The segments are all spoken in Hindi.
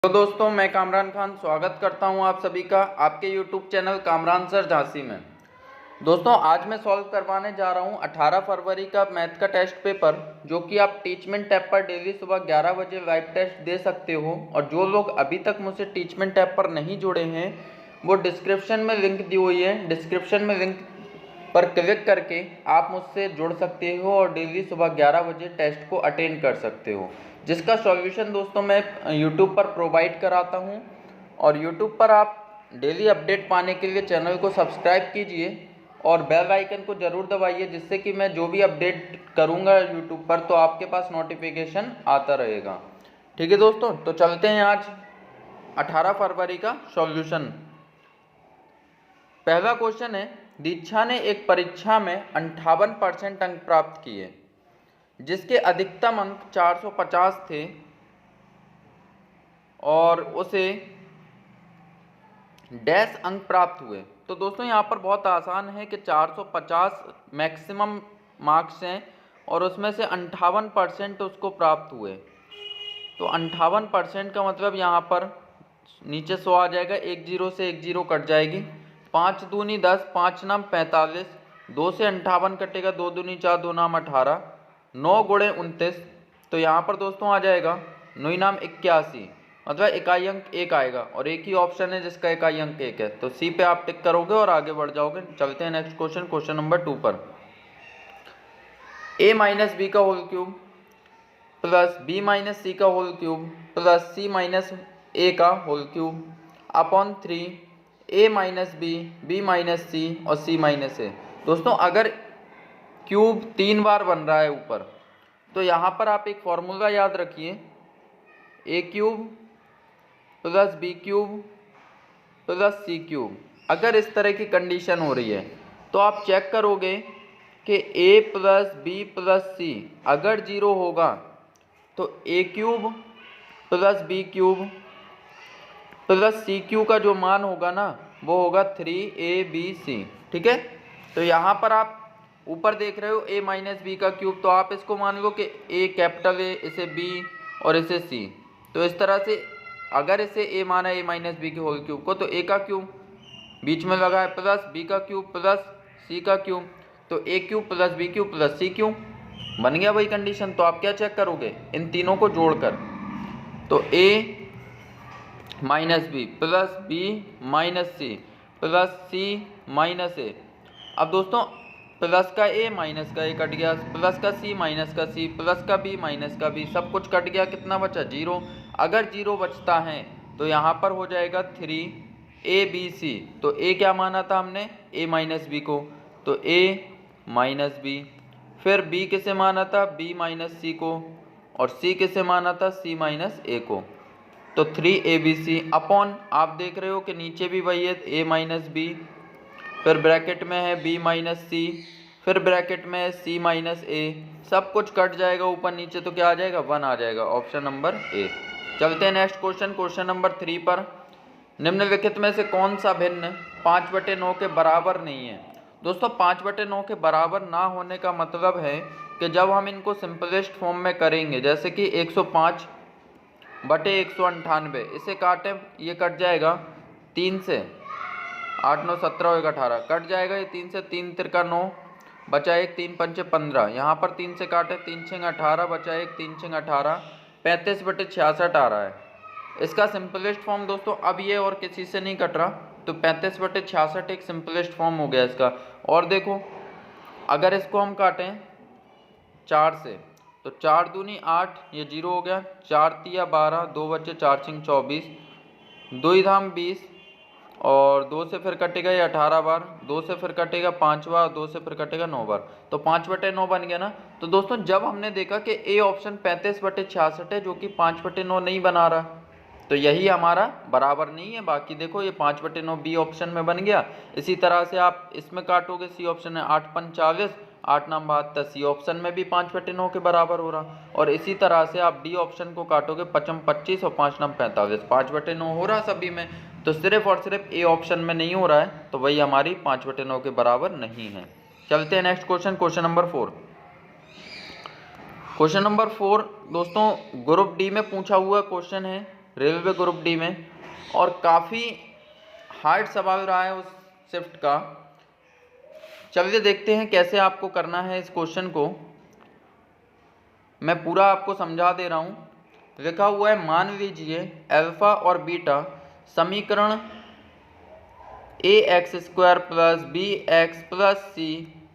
तो दोस्तों, मैं कामरान खान स्वागत करता हूं आप सभी का आपके YouTube channel Kamran sir Jhansi में। दोस्तों, आज मैं सॉल्व करवाने जा रहा हूं 18 फरवरी का मैथ का टेस्ट पेपर, जो कि आप टीचमेंट ऐप पर डेली सुबह 11 बजे लाइव टेस्ट दे सकते हो। और जो लोग अभी तक मुझसे टीचमेंट ऐप पर नहीं जुड़े हैं, वो डिस्क्रिप्शन में लिंक दी हुई है, डिस्क्रिप्शन में लिंक पर क्लिक करके आप मुझसे जुड़ सकते हो और डेली सुबह 11 बजे टेस्ट को अटेंड कर सकते हो, जिसका सॉल्यूशन दोस्तों मैं यूट्यूब पर प्रोवाइड कराता हूं। और यूट्यूब पर आप डेली अपडेट पाने के लिए चैनल को सब्सक्राइब कीजिए और बेल आइकन को ज़रूर दबाइए, जिससे कि मैं जो भी अपडेट करूंगा यूट्यूब पर तो आपके पास नोटिफिकेशन आता रहेगा। ठीक है दोस्तों, तो चलते हैं आज 18 फरवरी का सॉल्यूशन। पहला क्वेश्चन है, दीक्षा ने एक परीक्षा में 58% अंक प्राप्त किए, जिसके अधिकतम अंक 450 थे और उसे डैश अंक प्राप्त हुए। तो दोस्तों, यहाँ पर बहुत आसान है कि 450 मैक्सिमम मार्क्स हैं और उसमें से 58% उसको प्राप्त हुए। तो 58% का मतलब यहाँ पर नीचे 100 आ जाएगा, एक जीरो से एक जीरो कट जाएगी, 5 दूनी 10, 5 नाम 45, 2 से 58 कटेगा, 2 दूनी 4, 2 नाम 18, 9 गुणे 29। तो यहाँ पर दोस्तों आ जाएगा 9 नाम 81, मतलब इकाई अंक 1 आएगा और एक ही ऑप्शन है जिसका इकाई अंक 1 है। तो सी पे आप टिक करोगे और आगे बढ़ जाओगे। चलते हैं नेक्स्ट क्वेश्चन, क्वेश्चन नंबर 2 पर। a माइनस बी का whole cube plus B minus C का whole cube plus C minus A का whole cube upon 3 A minus B minus C और सी माइनस ए। दोस्तों, अगर क्यूब 3 बार बन रहा है ऊपर, तो यहाँ पर आप एक फॉर्मूला याद रखिए, A cube plus B cube plus C cube. अगर इस तरह की कंडीशन हो रही है तो आप चेक करोगे कि A plus B plus C अगर जीरो होगा तो A cube plus B cube plus C cube का जो मान होगा ना, वो होगा 3ab। ठीक है, तो यहाँ पर आप ऊपर देख रहे हो a माइनस बी का क्यूब, तो आप इसको मान लो कि a कैपिटल A, इसे b और इसे c। तो इस तरह से अगर इसे a माना a माइनस बी के होल क्यूब को, तो a का क्यूब बीच में लगा है प्लस b का क्यूब प्लस c का क्यूब, तो a cube plus b cube plus c cube बन गया वही कंडीशन। तो आप क्या चेक करोगे, इन तीनों को जोड़कर, तो a minus B plus B minus C plus C minus A. अब दोस्तों, प्लस का ए माइनस का ए कट गया, प्लस का सी माइनस का सी प्लस का बी माइनस का बी, सब कुछ कट गया, कितना बचा, जीरो। अगर जीरो बचता है तो यहाँ पर हो जाएगा 3abc। तो ए क्या माना था हमने, ए माइनस बी को, तो ए माइनस बी। फिर बी किसे माना था, बी माइनस सी को, और सी किसे माना था, सी माइनस ए को। तो 3abc अपॉन, आप देख रहे हो कि नीचे भी वही है, a माइनस बी, फिर ब्रैकेट में है b माइनस सी, फिर ब्रैकेट में है c माइनस ए। सब कुछ कट जाएगा ऊपर नीचे, तो क्या आ जाएगा, 1 आ जाएगा, ऑप्शन नंबर ए। चलते हैं नेक्स्ट क्वेश्चन, क्वेश्चन नंबर 3 पर। निम्नलिखित में से कौन सा भिन्न 5/9 के बराबर नहीं है। दोस्तों, 5/9 के बराबर ना होने का मतलब है कि जब हम इनको सिंपलेस्ट फॉर्म में करेंगे, जैसे कि 105/198, इसे काटें, ये कट जाएगा 3 से, 8 9 17 और 18 कट जाएगा, ये 3 से, 3 तिरका 9, बचा 1, 3 पंचे 15, यहाँ पर 3 से काटे, 3 6 18, बचा 1, 3 6 18, 35/66 आ रहा है। इसका सिंपलेस्ट फॉर्म दोस्तों, अब ये और किसी से नहीं कट रहा, तो 35/66 एक सिंपलेस्ट फॉर्म हो गया इसका। और देखो, अगर इसको हम काटें 4 से, तो 4 दूनी 8, ये 0 हो गया, 4 तिया 12, 2 बच्चे 4 6 24, 2 ही धाम 20, और 2 से फिर कटेगा ये 18 बार, 2 से फिर कटेगा 5 बार, 2 से फिर कटेगा 9 बार, तो 5/9 बन गया ना। तो दोस्तों, जब हमने देखा कि ए ऑप्शन 35/66 है, जो कि 5/9 नहीं बना रहा, तो यही हमारा बराबर नहीं है। बाकी देखो, ये 5/9 बी ऑप्शन में बन गया। इसी तरह से आप इसमें काटोगे, सी ऑप्शन है 8 5 40, 8 नाम 72, सी ऑप्शन में भी 5/9 के बराबर हो रहा। और इसी तरह से आप डी ऑप्शन को काटोगे, 5 25 और 5 नाम 45, 5/9 हो रहा सभी में। तो सिर्फ और सिर्फ ए ऑप्शन में नहीं हो रहा है, तो वही हमारी 5/9 के बराबर नहीं है। चलते हैं next question, question number 4। Question number 4 दोस्तों, ग्रुप डी में पूछा हुआ क्वेश्चन है, रेलवे ग्रुप डी में, और काफ़ी हार्ड सवाल रहा है उस शिफ्ट का। चलिए देखते हैं कैसे आपको करना है इस क्वेश्चन को। मैं पूरा आपको समझा दे रहा हूँ। लिखा हुआ है, मान लीजिए अल्फा और बीटा समीकरण A X square plus B X plus C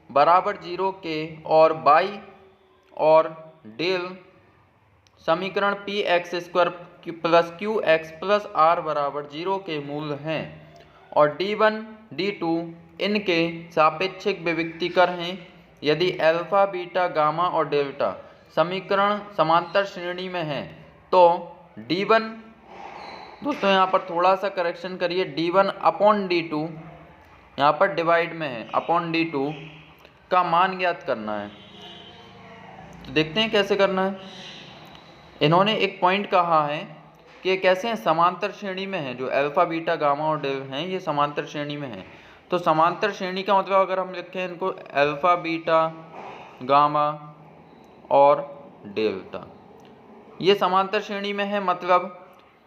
बराबर 0 के और बाई और डेल समीकरण P X square plus Q X plus R बराबर 0 के मूल हैं, और D1 D2 इनके सापेक्षिक विविक्तिकर हैं यदि अल्फा बीटा गामा और डेल्टा समीकरण समांतर श्रेणी में हैं। तो D1, दोस्तों यहाँ पर थोड़ा सा करेक्शन करिए, D1 अपॉन D2 यहाँ पर डिवाइड में है, अपॉन D2 का मान ज्ञात करना है। तो देखते हैं कैसे करना है। इन्होंने एक पॉइंट कहा है कि ये कैसे हैं, समांतर श्रेणी में है। जो अल्फा बीटा गामा और डेल हैं ये समांतर श्रेणी में है। तो समांतर श्रेणी का मतलब अगर हम लिखें इनको अल्फा बीटा गामा और डेल्टा, ये समांतर श्रेणी में है, मतलब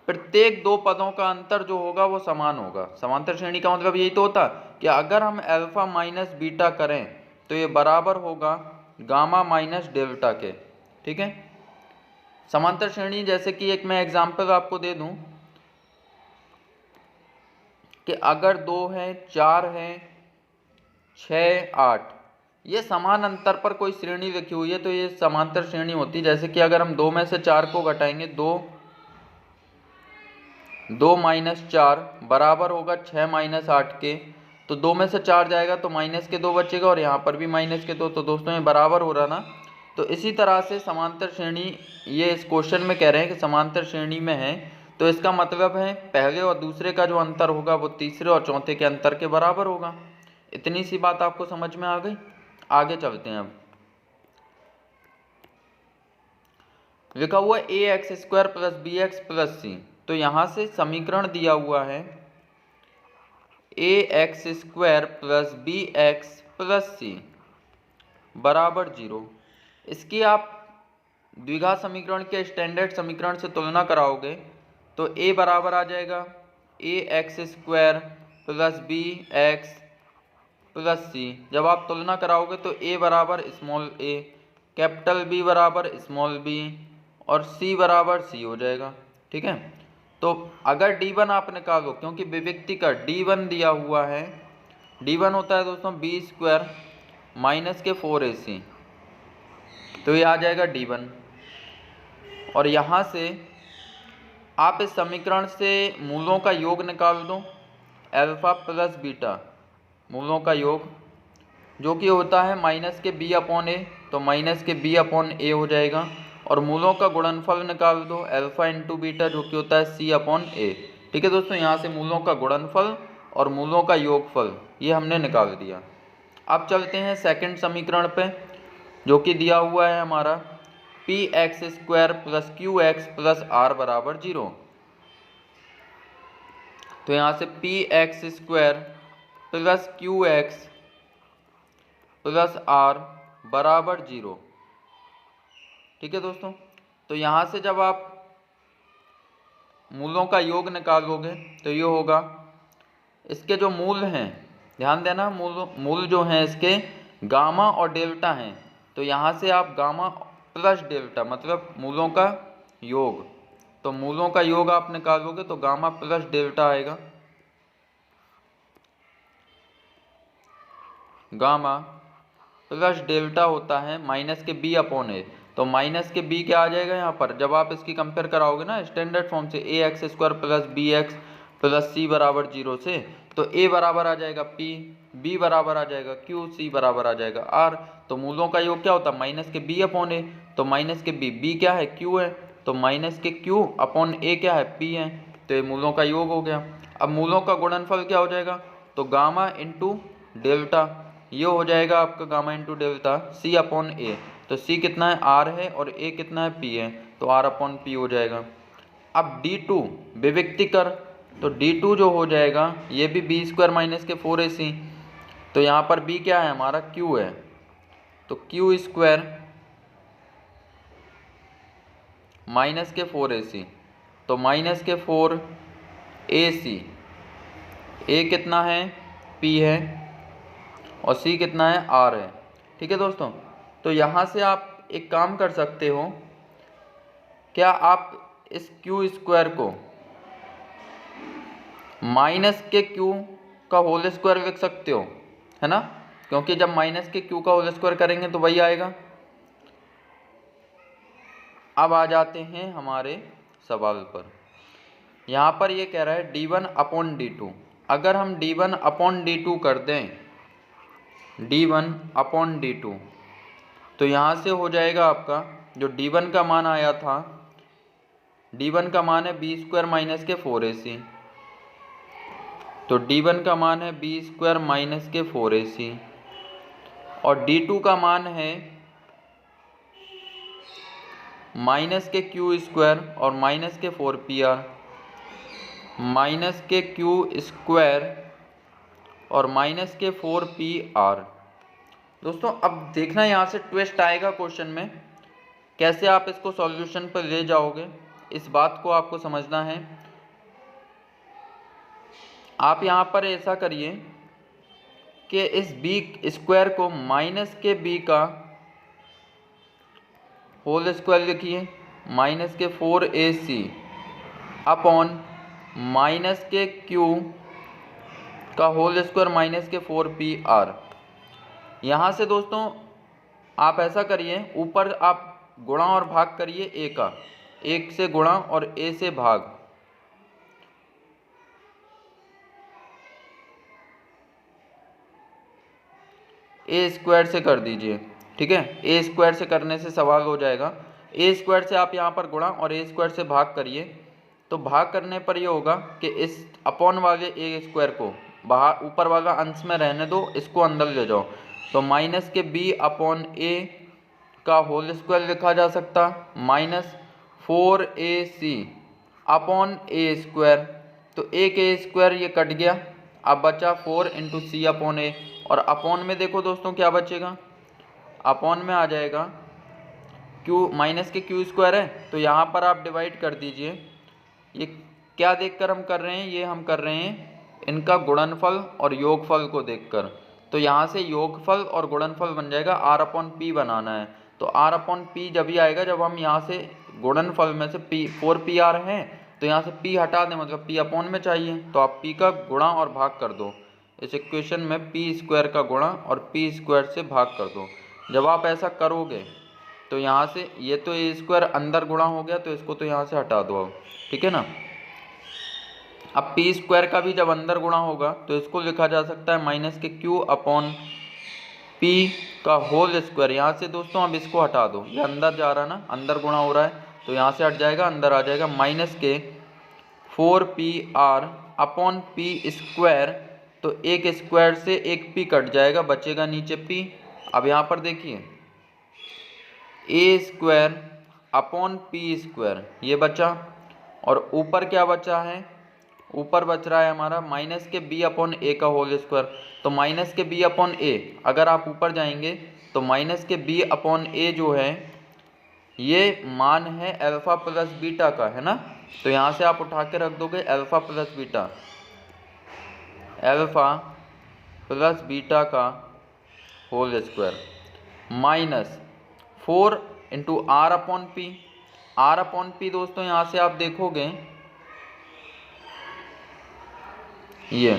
प्रत्येक दो पदों का अंतर जो होगा वो समान होगा। समांतर श्रेणी का मतलब यही तो होता कि अगर हम अल्फा माइनस बीटा करें तो ये बराबर होगा गामा माइनस डेल्टा के। ठीक है, समांतर श्रेणी जैसे कि एक मैं एग्जांपल आपको दे दूं कि अगर 2 है, 4 है, 6, 8 ये समान अंतर पर कोई श्रेणी लिखी हुई है तो ये समांतर श्रेणी होती है। जैसे कि अगर हम 2 में से 4 को घटाएंगे, 2 माइनस 4 बराबर होगा 6 माइनस 8 के, तो 2 में से 4 जाएगा तो माइनस के 2 बचेगा, और यहाँ पर भी माइनस के 2। तो दोस्तों ये बराबर हो रहा ना। तो इसी तरह से समांतर श्रेणी, ये इस क्वेश्चन में कह रहे हैं कि समांतर श्रेणी में है, तो इसका मतलब है पहले और दूसरे का जो अंतर होगा वो तीसरे और चौथे के अंतर के बराबर होगा। इतनी सी बात आपको समझ में आ गई। आगे चलते हैं। अब लिखा हुआ A X square plus B X plus C, तो यहाँ से समीकरण दिया हुआ है A X square plus B X plus C बराबर 0। इसकी आप द्विघात समीकरण के स्टैंडर्ड समीकरण से तुलना कराओगे तो a बराबर आ जाएगा A X square plus B X plus C. जब आप तुलना कराओगे तो a बराबर स्मॉल a, कैपिटल B बराबर स्मॉल b और c बराबर c हो जाएगा। ठीक है, तो अगर D1 आप निकालो, क्योंकि विविक्ति का D1 दिया हुआ है, D1 होता है दोस्तों बी स्क्वायर माइनस के 4ac, तो ये आ जाएगा D1। और यहाँ से आप इस समीकरण से मूलों का योग निकाल दो, अल्फा प्लस बीटा मूलों का योग जो कि होता है माइनस के b अपॉन ए, तो माइनस के b अपॉन ए हो जाएगा। और मूलों का गुणनफल निकाल दो, अल्फा इंटू बीटा जो कि होता है c अपॉन ए। ठीक है दोस्तों, यहाँ से मूलों का गुणनफल और मूलों का योगफल ये हमने निकाल दिया। अब चलते हैं सेकंड समीकरण पे, जो कि दिया हुआ है हमारा P X square plus Q X plus R बराबर 0। तो यहाँ से P X square plus Q X plus R बराबर 0। ठीक है दोस्तों, तो यहाँ से जब आप मूलों का योग निकालोगे तो ये होगा, इसके जो मूल हैं, ध्यान देना, मूल जो हैं इसके गामा और डेल्टा हैं। तो यहाँ से आप गामा प्लस डेल्टा मतलब मूलों का योग, तो मूलों का योग आप निकालोगे तो गामा प्लस डेल्टा आएगा। गामा प्लस डेल्टा होता है माइनस के b अपॉन ए, तो माइनस के b क्या आ जाएगा यहाँ पर, जब आप इसकी कंपेयर कराओगे ना स्टैंडर्ड फॉर्म से A X square plus B X plus C बराबर 0 से, तो a बराबर आ जाएगा p, b बराबर आ जाएगा q, c बराबर आ जाएगा r। तो मूलों का योग क्या होता है माइनस के b अपॉन ए, तो माइनस के b क्या है q है, तो माइनस के q अपॉन a क्या है p है, तो ये मूलों का योग हो गया। अब मूलों का गुणनफल क्या हो जाएगा, तो गामा इंटू डेल्टा, ये हो जाएगा आपका gamma into delta c upon A, तो c कितना है r है और a कितना है p है, तो r अपॉन p हो जाएगा। अब D2 विविक्ति कर, तो D2 जो हो जाएगा ये भी बी स्क्वायर माइनस के 4ac, तो यहाँ पर b क्या है हमारा q है, तो q स्क्वायर माइनस के 4ac तो माइनस के 4 AC, ए कितना है P है और C कितना है R है। ठीक है दोस्तों, तो यहाँ से आप एक काम कर सकते हो, क्या आप इस क्यू स्क्वायर को माइनस के क्यू का होल स्क्वायर लिख सकते हो, है ना, क्योंकि जब माइनस के क्यू का होल स्क्वायर करेंगे तो वही आएगा। अब आ जाते हैं हमारे सवाल पर। यहाँ पर ये कह रहा है d1 अपॉन d2। अगर हम d1 अपॉन d2 कर दें, d1 अपॉन d2, तो यहाँ से हो जाएगा आपका जो d1 का मान आया था, d1 का मान है b स्क्वायर माइनस के 4ac, तो d1 का मान है b स्क्वायर माइनस के 4ac और d2 का मान है माइनस के क्यू स्क्वायर और माइनस के 4pr, माइनस के क्यू स्क्वायर और माइनस के 4pr। दोस्तों अब देखना यहाँ से ट्विस्ट आएगा क्वेश्चन में, कैसे आप इसको सॉल्यूशन पर ले जाओगे, इस बात को आपको समझना है। आप यहाँ पर ऐसा करिए कि इस b स्क्वायर को माइनस के b का होल स्क्वायर लिखिए, माइनस के 4ac अपॉन माइनस के q का होल स्क्वायर माइनस के 4pr। यहाँ से दोस्तों आप ऐसा करिए, ऊपर आप गुणा और भाग करिए a का, 1 से गुणा और a से भाग, a स्क्वायर से कर दीजिए। ठीक है, a स्क्वायर से करने से सवाल हो जाएगा, a स्क्वायर से आप यहाँ पर गुणा और a स्क्वायर से भाग करिए, तो भाग करने पर ये होगा कि इस अपॉन वाले a स्क्वायर को बाहर ऊपर वाला अंश में रहने दो, इसको अंदर ले जाओ, तो माइनस के b अपॉन a का होल स्क्वायर लिखा जा सकता, minus 4ac upon a square, तो एक a स्क्वायर ये कट गया, अब बचा 4 इंटू सी अपॉन a, और अपॉन में देखो दोस्तों क्या बचेगा, अपॉन में आ जाएगा q माइनस के क्यू स्क्वायर है, तो यहाँ पर आप डिवाइड कर दीजिए। ये क्या देखकर हम कर रहे हैं, ये हम कर रहे हैं इनका गुणनफल और योगफल को देखकर, तो यहाँ से योगफल और गुणनफल बन जाएगा, r अपॉन पी बनाना है, तो r अपॉन पी जब ही आएगा जब हम यहाँ से गुणनफल में से p 4pr है, तो यहाँ से p हटा दें, मतलब p अपॉन में चाहिए, तो आप p का गुणा और भाग कर दो, इस इक्वेशन में p स्क्वायर का गुणा और p स्क्वायर से भाग कर दो। जब आप ऐसा करोगे तो यहाँ से ये तो a स्क्वायर अंदर गुणा हो गया, तो इसको तो यहाँ से हटा दो अब, ठीक है ना। अब p स्क्वायर का भी जब अंदर गुणा होगा तो इसको लिखा जा सकता है माइनस के q अपॉन p का होल स्क्वायर। यहाँ से दोस्तों अब इसको हटा दो, ये अंदर जा रहा है ना, अंदर गुणा हो रहा है, तो यहाँ से हट जाएगा, अंदर आ जाएगा माइनस के 4pr अपॉन p स्क्वायर, तो एक स्क्वायर से एक p कट जाएगा, बचेगा नीचे p। अब यहाँ पर देखिए a square upon p square ये बचा, और ऊपर क्या बचा है, ऊपर बच रहा है हमारा माइनस के b अपॉन a का होल स्क्वायर, तो माइनस के b अपॉन a, अगर आप ऊपर जाएंगे तो माइनस के b अपॉन a जो है ये मान है अल्फ़ा प्लस बीटा का, है ना, तो यहाँ से आप उठा के रख दोगे alpha plus beta, alpha plus beta का whole square minus 4 into R upon P. R upon P दोस्तों यहाँ से आप देखोगे ये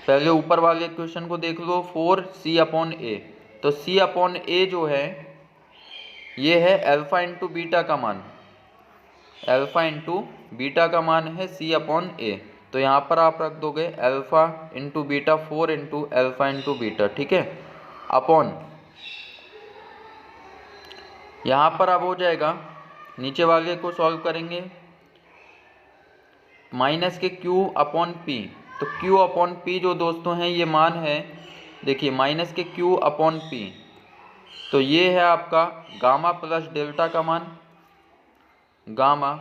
पहले ऊपर वाले क्वेश्चन को देख लो, 4c अपॉन ए, तो c अपॉन ए जो है ये है अल्फ़ा इंटू बीटा का मान, अल्फ़ा इंटू बीटा का मान है c अपॉन ए, तो यहाँ पर आप रख दोगे alpha into beta 4 into alpha into beta, ठीक है, अपॉन यहाँ पर अब हो जाएगा, नीचे वाले को सॉल्व करेंगे, माइनस के q अपॉन पी, तो q अपॉन पी जो दोस्तों हैं ये मान है, देखिए माइनस के q अपॉन पी, तो ये है आपका गामा प्लस डेल्टा का मान, गामा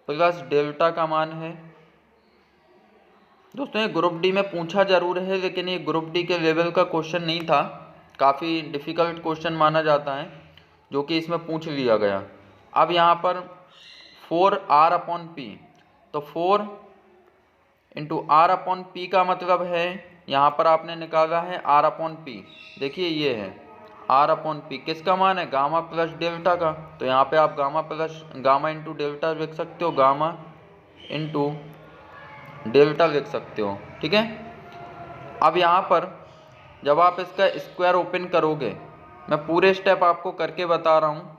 प्लस डेल्टा का मान है। दोस्तों ये ग्रुप डी में पूछा जरूर है, लेकिन ये ग्रुप डी के लेवल का क्वेश्चन नहीं था, काफ़ी डिफ़िकल्ट क्वेश्चन माना जाता है, जो कि इसमें पूछ लिया गया। अब यहाँ पर 4r/p। तो 4 इंटू r/p का मतलब है, यहाँ पर आपने निकाला है r/p। देखिए ये है r/p, किसका मान है, गामा प्लस डेल्टा का। तो यहाँ पे आप गामा इंटू डेल्टा लिख सकते हो, गामा इंटू डेल्टा लिख सकते हो, ठीक है। अब यहाँ पर जब आप इसका स्क्वायर ओपन करोगे, मैं पूरे स्टेप आपको करके बता रहा हूँ,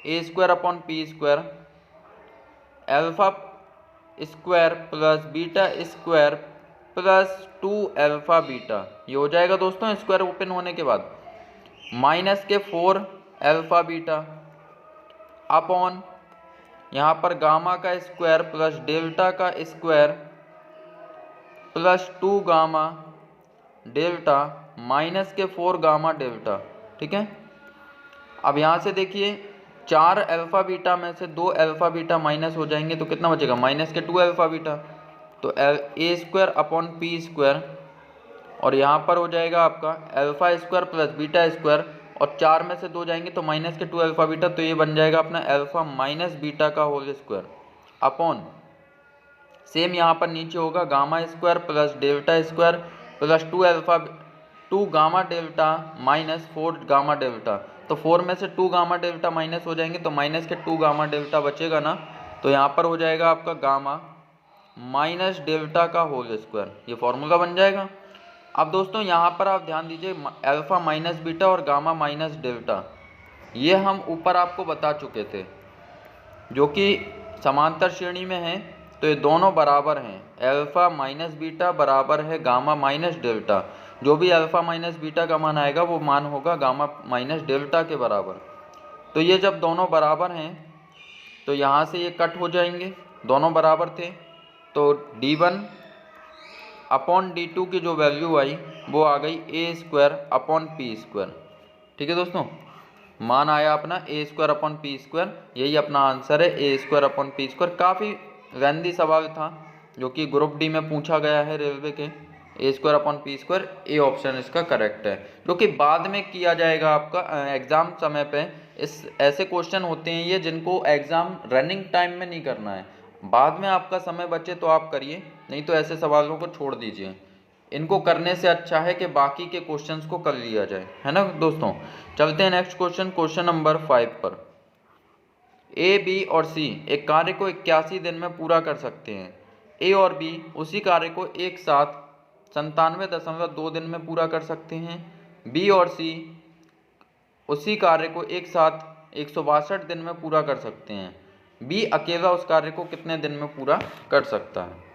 a² / p² alpha square plus beta square plus 2 beta, ये हो जाएगा दोस्तों स्क्वायर ओपन होने के बाद, माइनस के 4 बीटा अपॉन यहाँ पर गामा का स्क्वायर प्लस डेल्टा का square plus 2 gamma delta minus के 4 गामा डेल्टा, ठीक है। अब यहाँ से देखिए 4 बीटा में से 2 बीटा माइनस हो जाएंगे तो कितना बचेगा, माइनस के 2 बीटा। तो a²/p², और यहाँ पर हो जाएगा आपका α² प्लस बीटा स्क्वायर, और 4 में से 2 जाएंगे तो माइनस के 2 बीटा, तो ये बन जाएगा अपना अल्फ़ा माइनस बीटा का होल स्क्वायर अपॉन, सेम यहाँ पर नीचे होगा gamma square plus delta square plus 2 gamma delta minus 4 gamma delta. तो 4 में से 2 गामा डेल्टा माइनस हो जाएंगे तो माइनस के 2 गामा डेल्टा बचेगा ना, तो यहाँ पर हो जाएगा आपका गामा माइनस डेल्टा का होल स्क्वायर, ये फॉर्मूला बन जाएगा। अब दोस्तों यहाँ पर आप ध्यान दीजिए, अल्फ़ा माइनस बीटा और गामा माइनस डेल्टा, ये हम ऊपर आपको बता चुके थे, जो कि समांतर श्रेणी में हैं, तो ये दोनों बराबर हैं। अल्फ़ा माइनस बीटा बराबर है गामा माइनस डेल्टा, जो भी अल्फ़ा माइनस बीटा का मान आएगा वो मान होगा गामा माइनस डेल्टा के बराबर। तो ये जब दोनों बराबर हैं तो यहाँ से ये कट हो जाएंगे, दोनों बराबर थे, तो d1 अपॉन d2 की जो वैल्यू आई वो आ गई a²/p², ठीक है दोस्तों। मान आया अपना a²/p², यही अपना आंसर है a²/p²। काफ़ी लेंथी सवाल था जो कि ग्रुप डी में पूछा गया है रेलवे के, a²/p², ए ऑप्शन इसका करेक्ट है, जो कि बाद में किया जाएगा आपका एग्ज़ाम समय पे। इस ऐसे क्वेश्चन होते हैं ये जिनको एग्ज़ाम रनिंग टाइम में नहीं करना है, बाद में आपका समय बचे तो आप करिए, नहीं तो ऐसे सवालों को छोड़ दीजिए। इनको करने से अच्छा है कि बाकी के क्वेश्चंस को कर लिया जाए, है ना दोस्तों। चलते हैं नेक्स्ट क्वेश्चन नंबर 5 पर। ए, बी और सी एक कार्य को 81 दिन में पूरा कर सकते हैं। ए और बी उसी कार्य को एक साथ 97.2 दिन में पूरा कर सकते हैं। बी और सी उसी कार्य को एक साथ 162 दिन में पूरा कर सकते हैं। बी अकेला उस कार्य को कितने दिन में पूरा कर सकता है।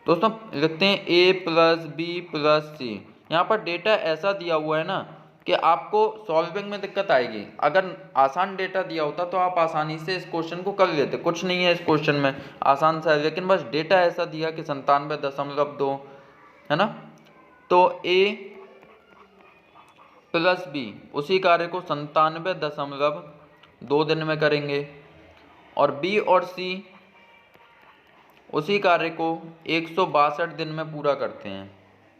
दोस्तों लिखते हैं ए प्लस बी प्लस सी। यहाँ पर डेटा ऐसा दिया हुआ है ना कि आपको सॉल्विंग में दिक्कत आएगी। अगर आसान डेटा दिया होता तो आप आसानी से इस क्वेश्चन को कर लेते, कुछ नहीं है इस क्वेश्चन में, आसान सा है, लेकिन बस डेटा ऐसा दिया कि 97.2, है ना। तो ए प्लस बी उसी कार्य को 97.2 दिन में करेंगे, और बी और सी उसी कार्य को 162 दिन में पूरा करते हैं,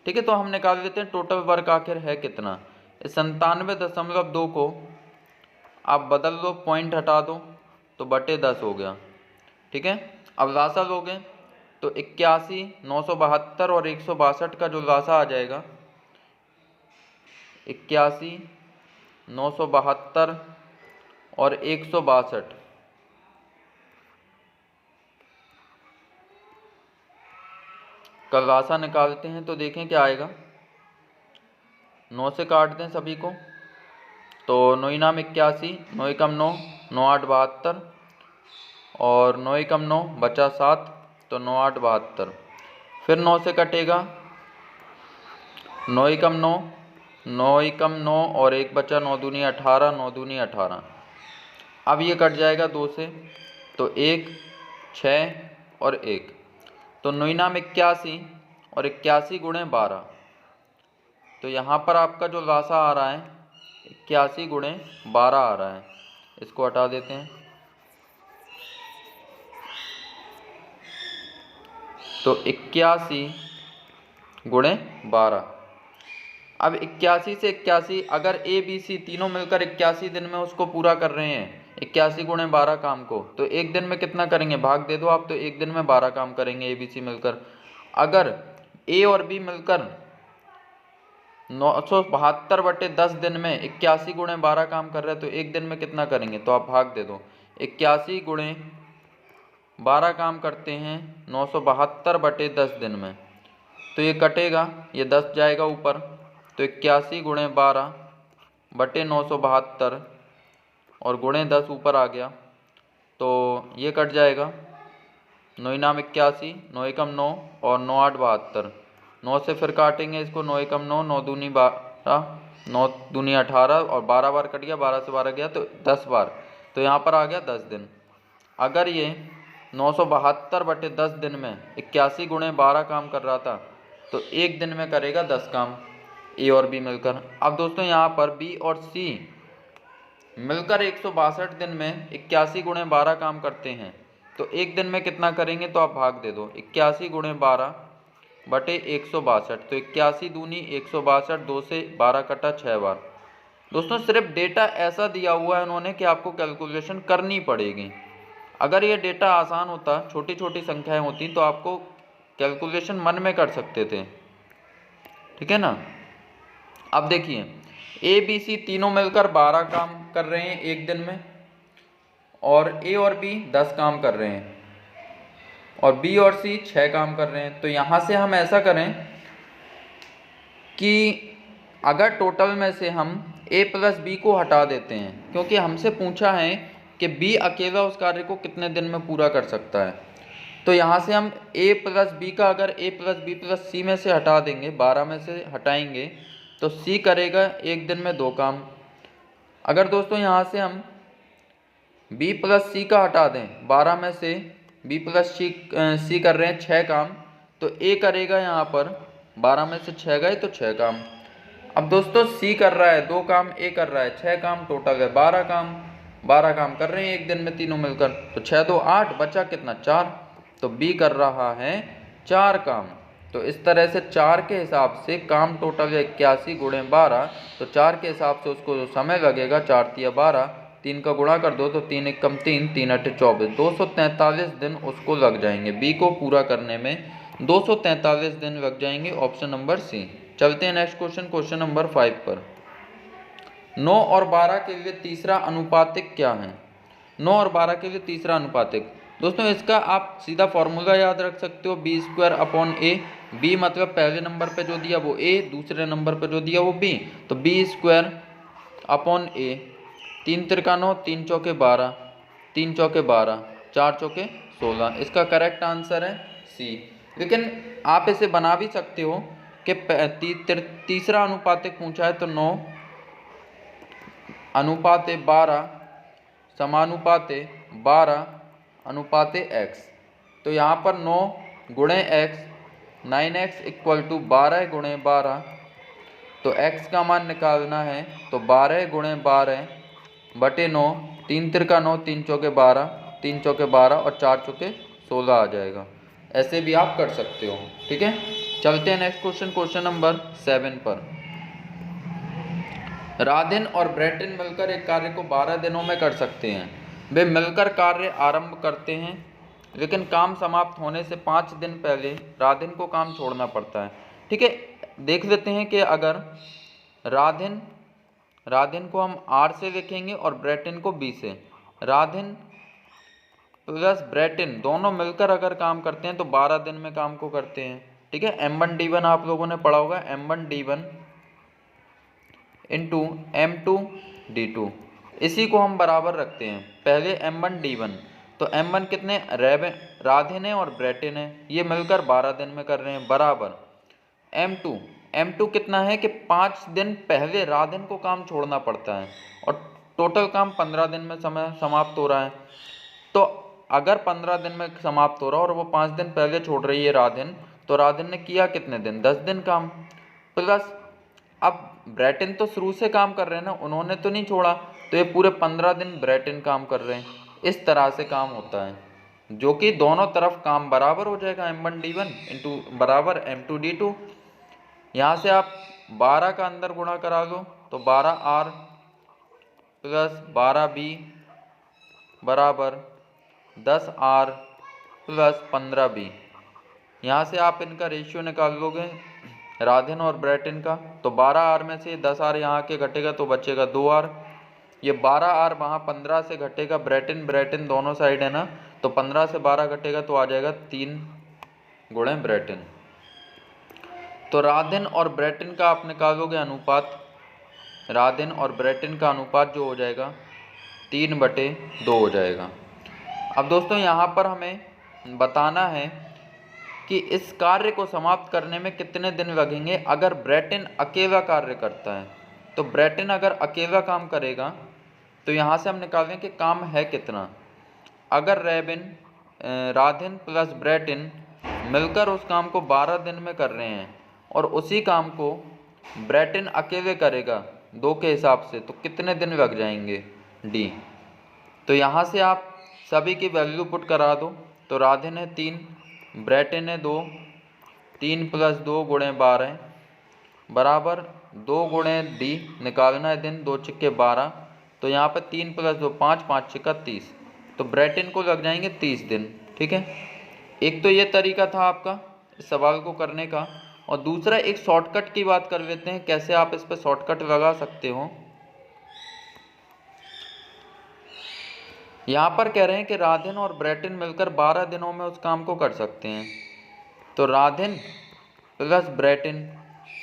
ठीक है। तो हम निकाल लेते हैं टोटल वर्क आखिर है कितना। इस 97.2 को आप बदल दो, पॉइंट हटा दो तो बटे 10 हो गया, ठीक है। अब लासा लोगे तो 81, 972 और 162 का जो लासा आ जाएगा, 81, 972 और 162, का लासा निकालते हैं तो देखें क्या आएगा। 9 से काट दें सभी को तो 9 नाम 81, 9 कम 9, 9 8 72, और 9 कम 9 बचा 7, तो 9 8 72। फिर 9 से कटेगा 9 कम 9, 9 कम 9 और 1 बचा, 9 दूनी 18, 9 दूनी 18। अब ये कट जाएगा 2 से, तो 1 6 और 1, तो 9 नाम 81 और 81 गुणे 12। तो यहाँ पर आपका जो लासा आ रहा है 81 गुणे 12 आ रहा है, इसको हटा देते हैं। तो 81 गुणे 12। अब 81 से 81, अगर ए बी सी तीनों मिलकर 81 दिन में उसको पूरा कर रहे हैं, 81 गुणे 12 काम को, तो एक दिन में कितना करेंगे, भाग दे दो आप, तो एक दिन में 12 काम करेंगे ए बी सी मिलकर। अगर ए और बी मिलकर 972/10 दिन में 81 गुणे 12 काम कर रहे हैं, तो एक दिन में कितना करेंगे, तो आप भाग दे दो। 81 गुणे 12 काम करते हैं 972/10 दिन में, तो ये कटेगा, ये 10 जाएगा ऊपर, तो 81 गुणे 12/972 और गुणे 10 ऊपर आ गया, तो ये कट जाएगा। 9 नाम 81, 9 एकम 9 और 9 8 72, 9 से फिर काटेंगे इसको, 9 एकम 9, 9 दूनी 12, 9 दूनी 18 और 12 बार कट गया, 12 से 12 गया तो 10 बार, तो यहाँ पर आ गया 10 दिन। अगर ये 972/10 दिन में 81 गुणे 12 काम कर रहा था, तो एक दिन में करेगा 10 काम ए और बी मिलकर। अब दोस्तों यहाँ पर बी और सी मिलकर 162 दिन में 81 गुणे 12 काम करते हैं, तो एक दिन में कितना करेंगे, तो आप भाग दे दो। 81 गुणे 12/162, तो 81 दूनी 162, 2 से 12 कटा 6 बार। दोस्तों सिर्फ डेटा ऐसा दिया हुआ है उन्होंने कि आपको कैलकुलेशन करनी पड़ेगी। अगर ये डेटा आसान होता, छोटी छोटी संख्याएं होती, तो आपको कैलकुलेशन मन में कर सकते थे, ठीक है ना। अब देखिए ए बी सी तीनों मिलकर 12 काम कर रहे हैं एक दिन में, और ए और बी 10 काम कर रहे हैं, और बी और सी 6 काम कर रहे हैं। तो यहाँ से हम ऐसा करें कि अगर टोटल में से हम ए प्लस बी को हटा देते हैं, क्योंकि हमसे पूछा है कि बी अकेला उस कार्य को कितने दिन में पूरा कर सकता है, तो यहाँ से हम ए प्लस बी का अगर ए प्लस बी प्लस सी में से हटा देंगे, 12 में से हटाएंगे, तो सी करेगा एक दिन में 2 काम। अगर दोस्तों यहाँ से हम बी प्लस सी का हटा दें, 12 में से बी प्लस सी कर रहे हैं 6 काम, तो ए करेगा यहाँ पर 12 में से 6 गए तो 6 काम। अब दोस्तों सी कर रहा है 2 काम, ए कर रहा है 6 काम, टोटल है 12 काम। 12 काम कर रहे हैं एक दिन में तीनों मिलकर, तो 6 2 8, बचा कितना 4, तो बी कर रहा है 4 काम। तो इस तरह से 4 के हिसाब से काम टोटल है 81 गुणे 12, तो 4 के हिसाब से उसको जो समय लगेगा, 4 तिया 12, 3 का गुणा कर दो तो 3 एकम 3, 3 अठे 24, 243 दिन उसको लग जाएंगे। बी को पूरा करने में 243 दिन लग जाएंगे, ऑप्शन नंबर सी। चलते हैं नेक्स्ट क्वेश्चन, क्वेश्चन नंबर 5 पर। 9 और 12 के लिए तीसरा अनुपातिक क्या है। 9 और 12 के लिए तीसरा अनुपातिक, दोस्तों इसका आप सीधा फॉर्मूला याद रख सकते हो, बी स्क्वायर अपॉन ए। बी मतलब पहले नंबर पे जो दिया वो ए, दूसरे नंबर पे जो दिया वो बी, तो बी स्क्वायर अपॉन ए। 3 तिरका 9, 3 चौके 12, 3 चौके 12, 4 चौके 16, इसका करेक्ट आंसर है सी। लेकिन आप इसे बना भी सकते हो कि तीसरा अनुपातिक पूछा है, तो 9 अनुपाते 12 समानुपाते 12 अनुपाते x, तो यहाँ पर 9 गुणे x, 9x इक्वल टू 12 गुणे 12, तो x का मान निकालना है, तो 12 गुणे 12 बटे 9, 3 तिरका 9, 3 चौके 12, 3 चौके 12 और 4 चौके 16 आ जाएगा। ऐसे भी आप कर सकते हो, ठीक है। चलते हैं नेक्स्ट क्वेश्चन, क्वेश्चन नंबर 7 पर। राधिन और ब्रैटिन मिलकर एक कार्य को 12 दिनों में कर सकते हैं। वे मिलकर कार्य आरंभ करते हैं, लेकिन काम समाप्त होने से 5 दिन पहले राधिन को काम छोड़ना पड़ता है, ठीक है। देख लेते हैं कि अगर राधिन को हम आर से लिखेंगे और ब्रैटिन को बी से। राधिन प्लस ब्रैटिन दोनों मिलकर अगर काम करते हैं तो 12 दिन में काम को करते हैं, ठीक है। M1D1 आप लोगों ने पढ़ा होगा, M1D1 इंटू M2D2, इसी को हम बराबर रखते हैं। पहले M1D1, तो M1 कितने राधिन है और ब्रैटिन है, ये मिलकर 12 दिन में कर रहे हैं, बराबर M2 कितना है कि 5 दिन पहले राधिन को काम छोड़ना पड़ता है, और टोटल काम 15 दिन में समाप्त हो रहा है। तो अगर 15 दिन में समाप्त हो रहा है और वो 5 दिन पहले छोड़ रही है राधिन, तो राधिन ने किया कितने दिन, 10 दिन काम। प्लस अब ब्रैटिन तो शुरू से काम कर रहे हैं ना, उन्होंने तो नहीं छोड़ा, तो ये पूरे 15 दिन ब्रैटिन काम कर रहे हैं। इस तरह से काम होता है, जो कि दोनों तरफ काम बराबर हो जाएगा, M1D1 इंटू बराबर M2D2। यहाँ से आप 12 का अंदर गुणा करा लो, तो 12R प्लस 12B बराबर 10R प्लस 15B। यहाँ से आप इनका रेशियो निकाल लोगे राधेन और ब्रेटिन का, तो 12R में से 10R यहाँ के घटेगा तो बचेगा 2R। ये 12R वहाँ 15 से घटेगा, ब्रेटिन ब्रेटिन दोनों साइड है ना, तो 15 से 12 घटेगा तो आ जाएगा 3 गुणे ब्रेटिन। तो राधेन और ब्रेटिन का आप निकालोगे अनुपात, राधेन और ब्रेटिन का अनुपात जो हो जाएगा 3/2 हो जाएगा। अब दोस्तों यहाँ पर हमें बताना है कि इस कार्य को समाप्त करने में कितने दिन लगेंगे अगर ब्रेटिन अकेला कार्य करता है। तो ब्रेटिन अगर अकेला काम करेगा तो यहाँ से हम निकालें कि काम है कितना। अगर राधेन प्लस ब्रेटिन मिलकर उस काम को 12 दिन में कर रहे हैं और उसी काम को ब्रेटिन अकेले करेगा 2 के हिसाब से, तो कितने दिन लग जाएंगे डी। तो यहाँ से आप सभी की वैल्यू पुट करा दो। तो राधेन है 3, ब्रेटिन है 2, 3 + 2 × 12 बराबर 2 गुणे डी निकालना है दिन, 2 × 12। तो यहाँ पर 3 + 2 5, 5 × 30, तो ब्रेटिन को लग जाएंगे 30 दिन। ठीक है, एक तो ये तरीका था आपका इस सवाल को करने का, और दूसरा एक शॉर्टकट की बात कर लेते हैं, कैसे आप इस पर शॉर्टकट लगा सकते हो। यहाँ पर कह रहे हैं कि राधेन और ब्रेटिन मिलकर 12 दिनों में उस काम को कर सकते हैं। तो राधेन प्लस ब्रेटिन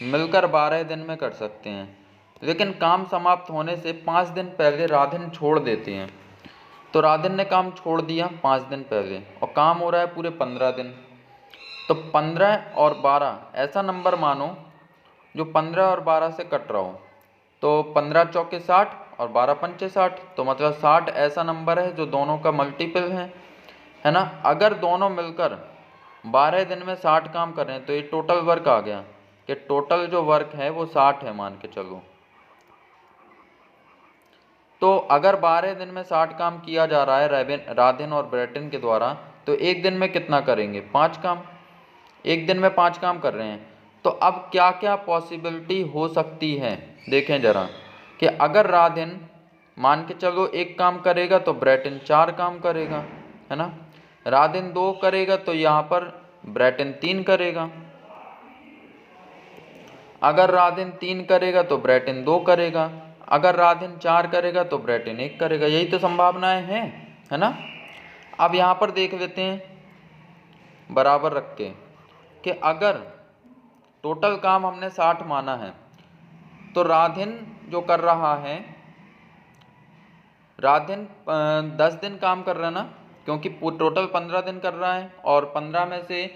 मिलकर 12 दिन में कर सकते हैं, लेकिन काम समाप्त होने से 5 दिन पहले राधेन छोड़ देते हैं। तो राधेन ने काम छोड़ दिया 5 दिन पहले और काम हो रहा है पूरे 15 दिन। तो 15 और 12 ऐसा नंबर मानो जो 15 और 12 से कट रहा हो। तो 15 चौके 60 और 12 पंचे 60, तो मतलब 60 ऐसा नंबर है जो दोनों का मल्टीपल है ना। अगर दोनों मिलकर 12 दिन में 60 काम कर रहे हैं तो ये टोटल वर्क आ गया कि टोटल जो वर्क है वो 60 है, मान के चलो। तो अगर 12 दिन में 60 काम किया जा रहा है राधेन और ब्रेटिन के द्वारा, तो एक दिन में कितना करेंगे? 5 काम। एक दिन में 5 काम कर रहे हैं। तो अब क्या क्या पॉसिबिलिटी हो सकती है देखें जरा, कि अगर राधेन मान के चलो 1 काम करेगा तो ब्रेटिन 4 काम करेगा, है ना। राधेन 2 करेगा तो यहाँ पर ब्रेटिन 3 करेगा। अगर राधेन 3 करेगा तो ब्रेटिन 2 करेगा। अगर राधेन 4 करेगा तो ब्रेटिन 1 करेगा। यही तो संभावनाएं हैं, है ना। अब यहाँ पर देख लेते हैं बराबर रख के कि अगर टोटल काम हमने 60 माना है, तो राधेन जो कर रहा है, राधेन 10 दिन काम कर रहा है ना, क्योंकि टोटल 15 दिन कर रहा है और 15 में से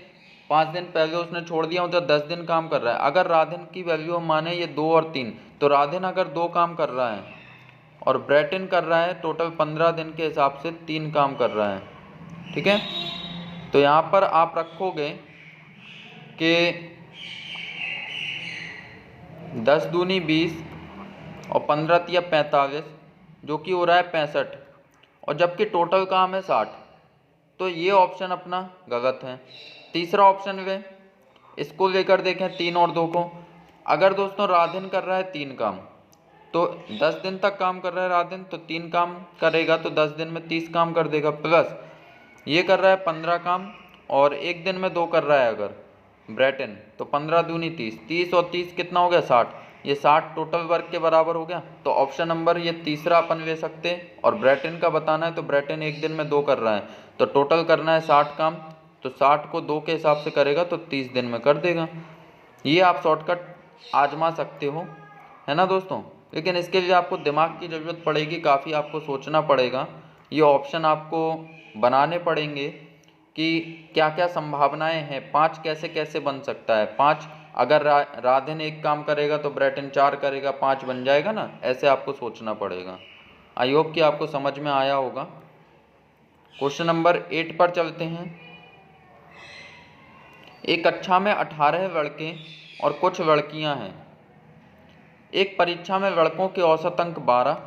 5 दिन पहले उसने छोड़ दिया, तो 10 दिन काम कर रहा है। अगर राधेन की वैल्यू हम माने ये 2 और 3, तो राधेन अगर 2 काम कर रहा है और ब्रेटिन कर रहा है टोटल 15 दिन के हिसाब से 3 काम कर रहा है। ठीक है, तो यहाँ पर आप रखोगे कि 10 दूनी 20 और 15 तिया 45, जो कि हो रहा है 65, और जबकि टोटल काम है 60। तो ये ऑप्शन अपना गलत है। तीसरा ऑप्शन ले, इसको लेकर देखें 3 और 2 को। अगर दोस्तों राधेन कर रहा है 3 काम, तो 10 दिन तक काम कर रहा है राधेन, तो 3 काम करेगा तो 10 दिन में 30 काम कर देगा, प्लस ये कर रहा है 15 काम और 1 दिन में 2 कर रहा है अगर ब्रेटिन, तो 15 दूनी 30, 30 और 30 कितना हो गया? 60। ये 60 टोटल वर्क के बराबर हो गया। तो ऑप्शन नंबर ये तीसरा अपन ले सकते हैं। और ब्रेटिन का बताना है तो ब्रेटिन 1 दिन में 2 कर रहा है, तो टोटल करना है 60 काम, तो 60 को 2 के हिसाब से करेगा तो 30 दिन में कर देगा। ये आप शॉर्टकट आजमा सकते हो, है ना दोस्तों। लेकिन इसके लिए आपको दिमाग की ज़रूरत पड़ेगी, काफ़ी आपको सोचना पड़ेगा, ये ऑप्शन आपको बनाने पड़ेंगे कि क्या क्या संभावनाएं हैं, 5 कैसे कैसे बन सकता है। 5 अगर राधेन 1 काम करेगा तो ब्रेटिन 4 करेगा, 5 बन जाएगा ना, ऐसे आपको सोचना पड़ेगा। आई होप कि आपको समझ में आया होगा। क्वेश्चन नंबर 8 पर चलते हैं। एक कक्षा में 18 लड़के और कुछ लड़कियां हैं। एक परीक्षा में लड़कों के औसत अंक 12,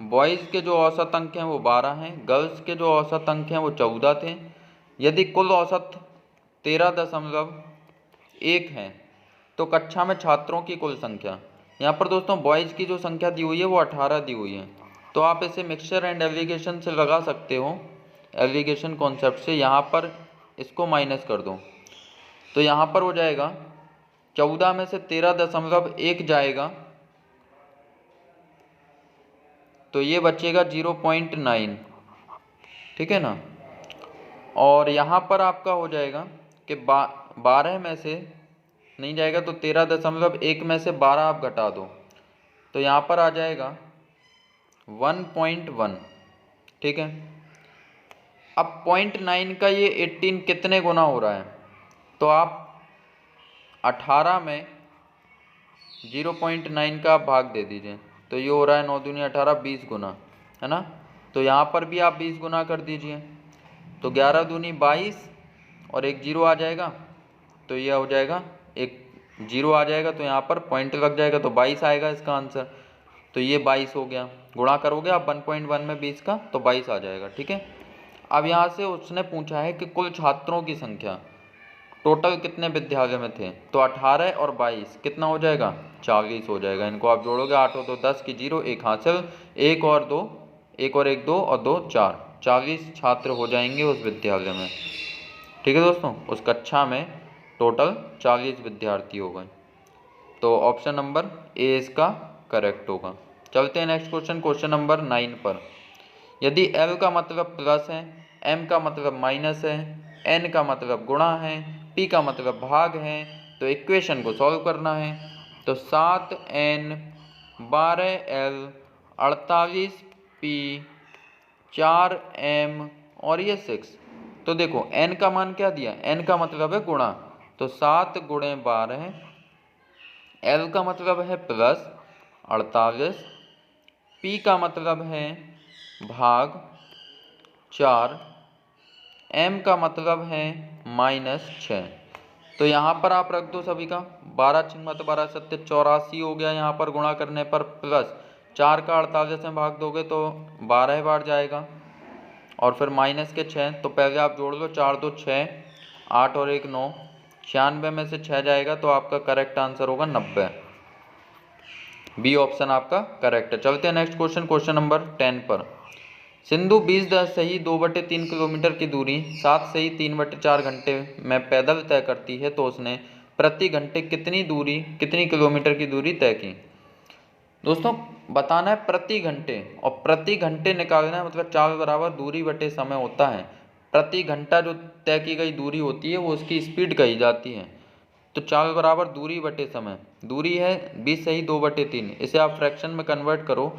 बॉयज़ के जो औसत अंक हैं वो 12 हैं, गर्ल्स के जो औसत अंक हैं वो 14 थे। यदि कुल औसत 13.1 है तो कक्षा में छात्रों की कुल संख्या। यहाँ पर दोस्तों बॉयज़ की जो संख्या दी हुई है वो 18 दी हुई है तो आप इसे मिक्सचर एंड एलिगेशन से लगा सकते हो, एलिगेशन कॉन्सेप्ट से। यहाँ पर इसको माइनस कर दो तो यहाँ पर हो जाएगा 14 में से 13.1 जाएगा तो ये बचेगा 0.9, ठीक है ना। और यहाँ पर आपका हो जाएगा कि 12 में से नहीं जाएगा तो 13.1 में से 12 आप घटा दो तो यहाँ पर आ जाएगा 1.1, ठीक है। अब 0.9 का ये 18 कितने गुना हो रहा है, तो आप 18 में 0.9 का आप भाग दे दीजिए तो ये हो रहा है 9 दूनी 18, 20 गुना, है ना। तो यहाँ पर भी आप 20 गुना कर दीजिए तो 11 दूनी 22 और एक जीरो आ जाएगा तो यह हो जाएगा, एक जीरो आ जाएगा तो यहाँ पर पॉइंट लग जाएगा तो 22 आएगा इसका आंसर। तो ये 22 हो गया, गुणा करोगे आप 1.1 में 20 का तो 22 आ जाएगा, ठीक है। अब यहाँ से उसने पूछा है कि कुल छात्रों की संख्या, टोटल कितने विद्यालय में थे, तो 18 और 22 कितना हो जाएगा, 40 हो जाएगा। इनको आप जोड़ोगे 8 और 2 10 की 0, एक हासिल, एक और 2, एक और एक 2 और 2 4, 40 छात्र हो जाएंगे उस विद्यालय में, ठीक है दोस्तों। उस कक्षा में टोटल 40 विद्यार्थी हो गए। तो ऑप्शन नंबर ए इसका करेक्ट होगा। चलते हैं नेक्स्ट क्वेश्चन, क्वेश्चन नंबर 9 पर। यदि L का मतलब प्लस है, M का मतलब माइनस है, N का मतलब गुणा है, P का मतलब भाग है, तो इक्वेशन को सॉल्व करना है। तो 7N 12L 48P 4M और ये 6। तो देखो N का मान क्या दिया, N का मतलब है गुणा, तो 7 गुणे 12, L का मतलब है प्लस 48, P का मतलब है भाग 4, M का मतलब है -6। तो यहाँ पर आप रख दो सभी का, 12 छिंग मत 12 सत्य 84 हो गया। यहाँ पर गुणा करने पर प्लस 4 का 48 में भाग दोगे तो 12 बार जाएगा और फिर माइनस के 6, तो पहले आप जोड़ लो, 4 2 6, 8 और 1 9, 96 में से 6 जाएगा तो आपका करेक्ट आंसर होगा 90। बी ऑप्शन आपका करेक्ट है। चलते हैं नेक्स्ट क्वेश्चन, क्वेश्चन नंबर 10 पर। सिंधु 20 सही 2/3 किलोमीटर की दूरी 7 सही 3/4 घंटे में पैदल तय करती है, तो उसने प्रति घंटे कितनी किलोमीटर की दूरी तय की। दोस्तों बताना है प्रति घंटे, और प्रति घंटे निकालना है मतलब चाल बराबर दूरी बटे समय होता है। प्रति घंटा जो तय की गई दूरी होती है वो उसकी स्पीड कही जाती है। तो चाल बराबर दूरी बटे समय, दूरी है 20 सही 2/3, इसे आप फ्रैक्शन में कन्वर्ट करो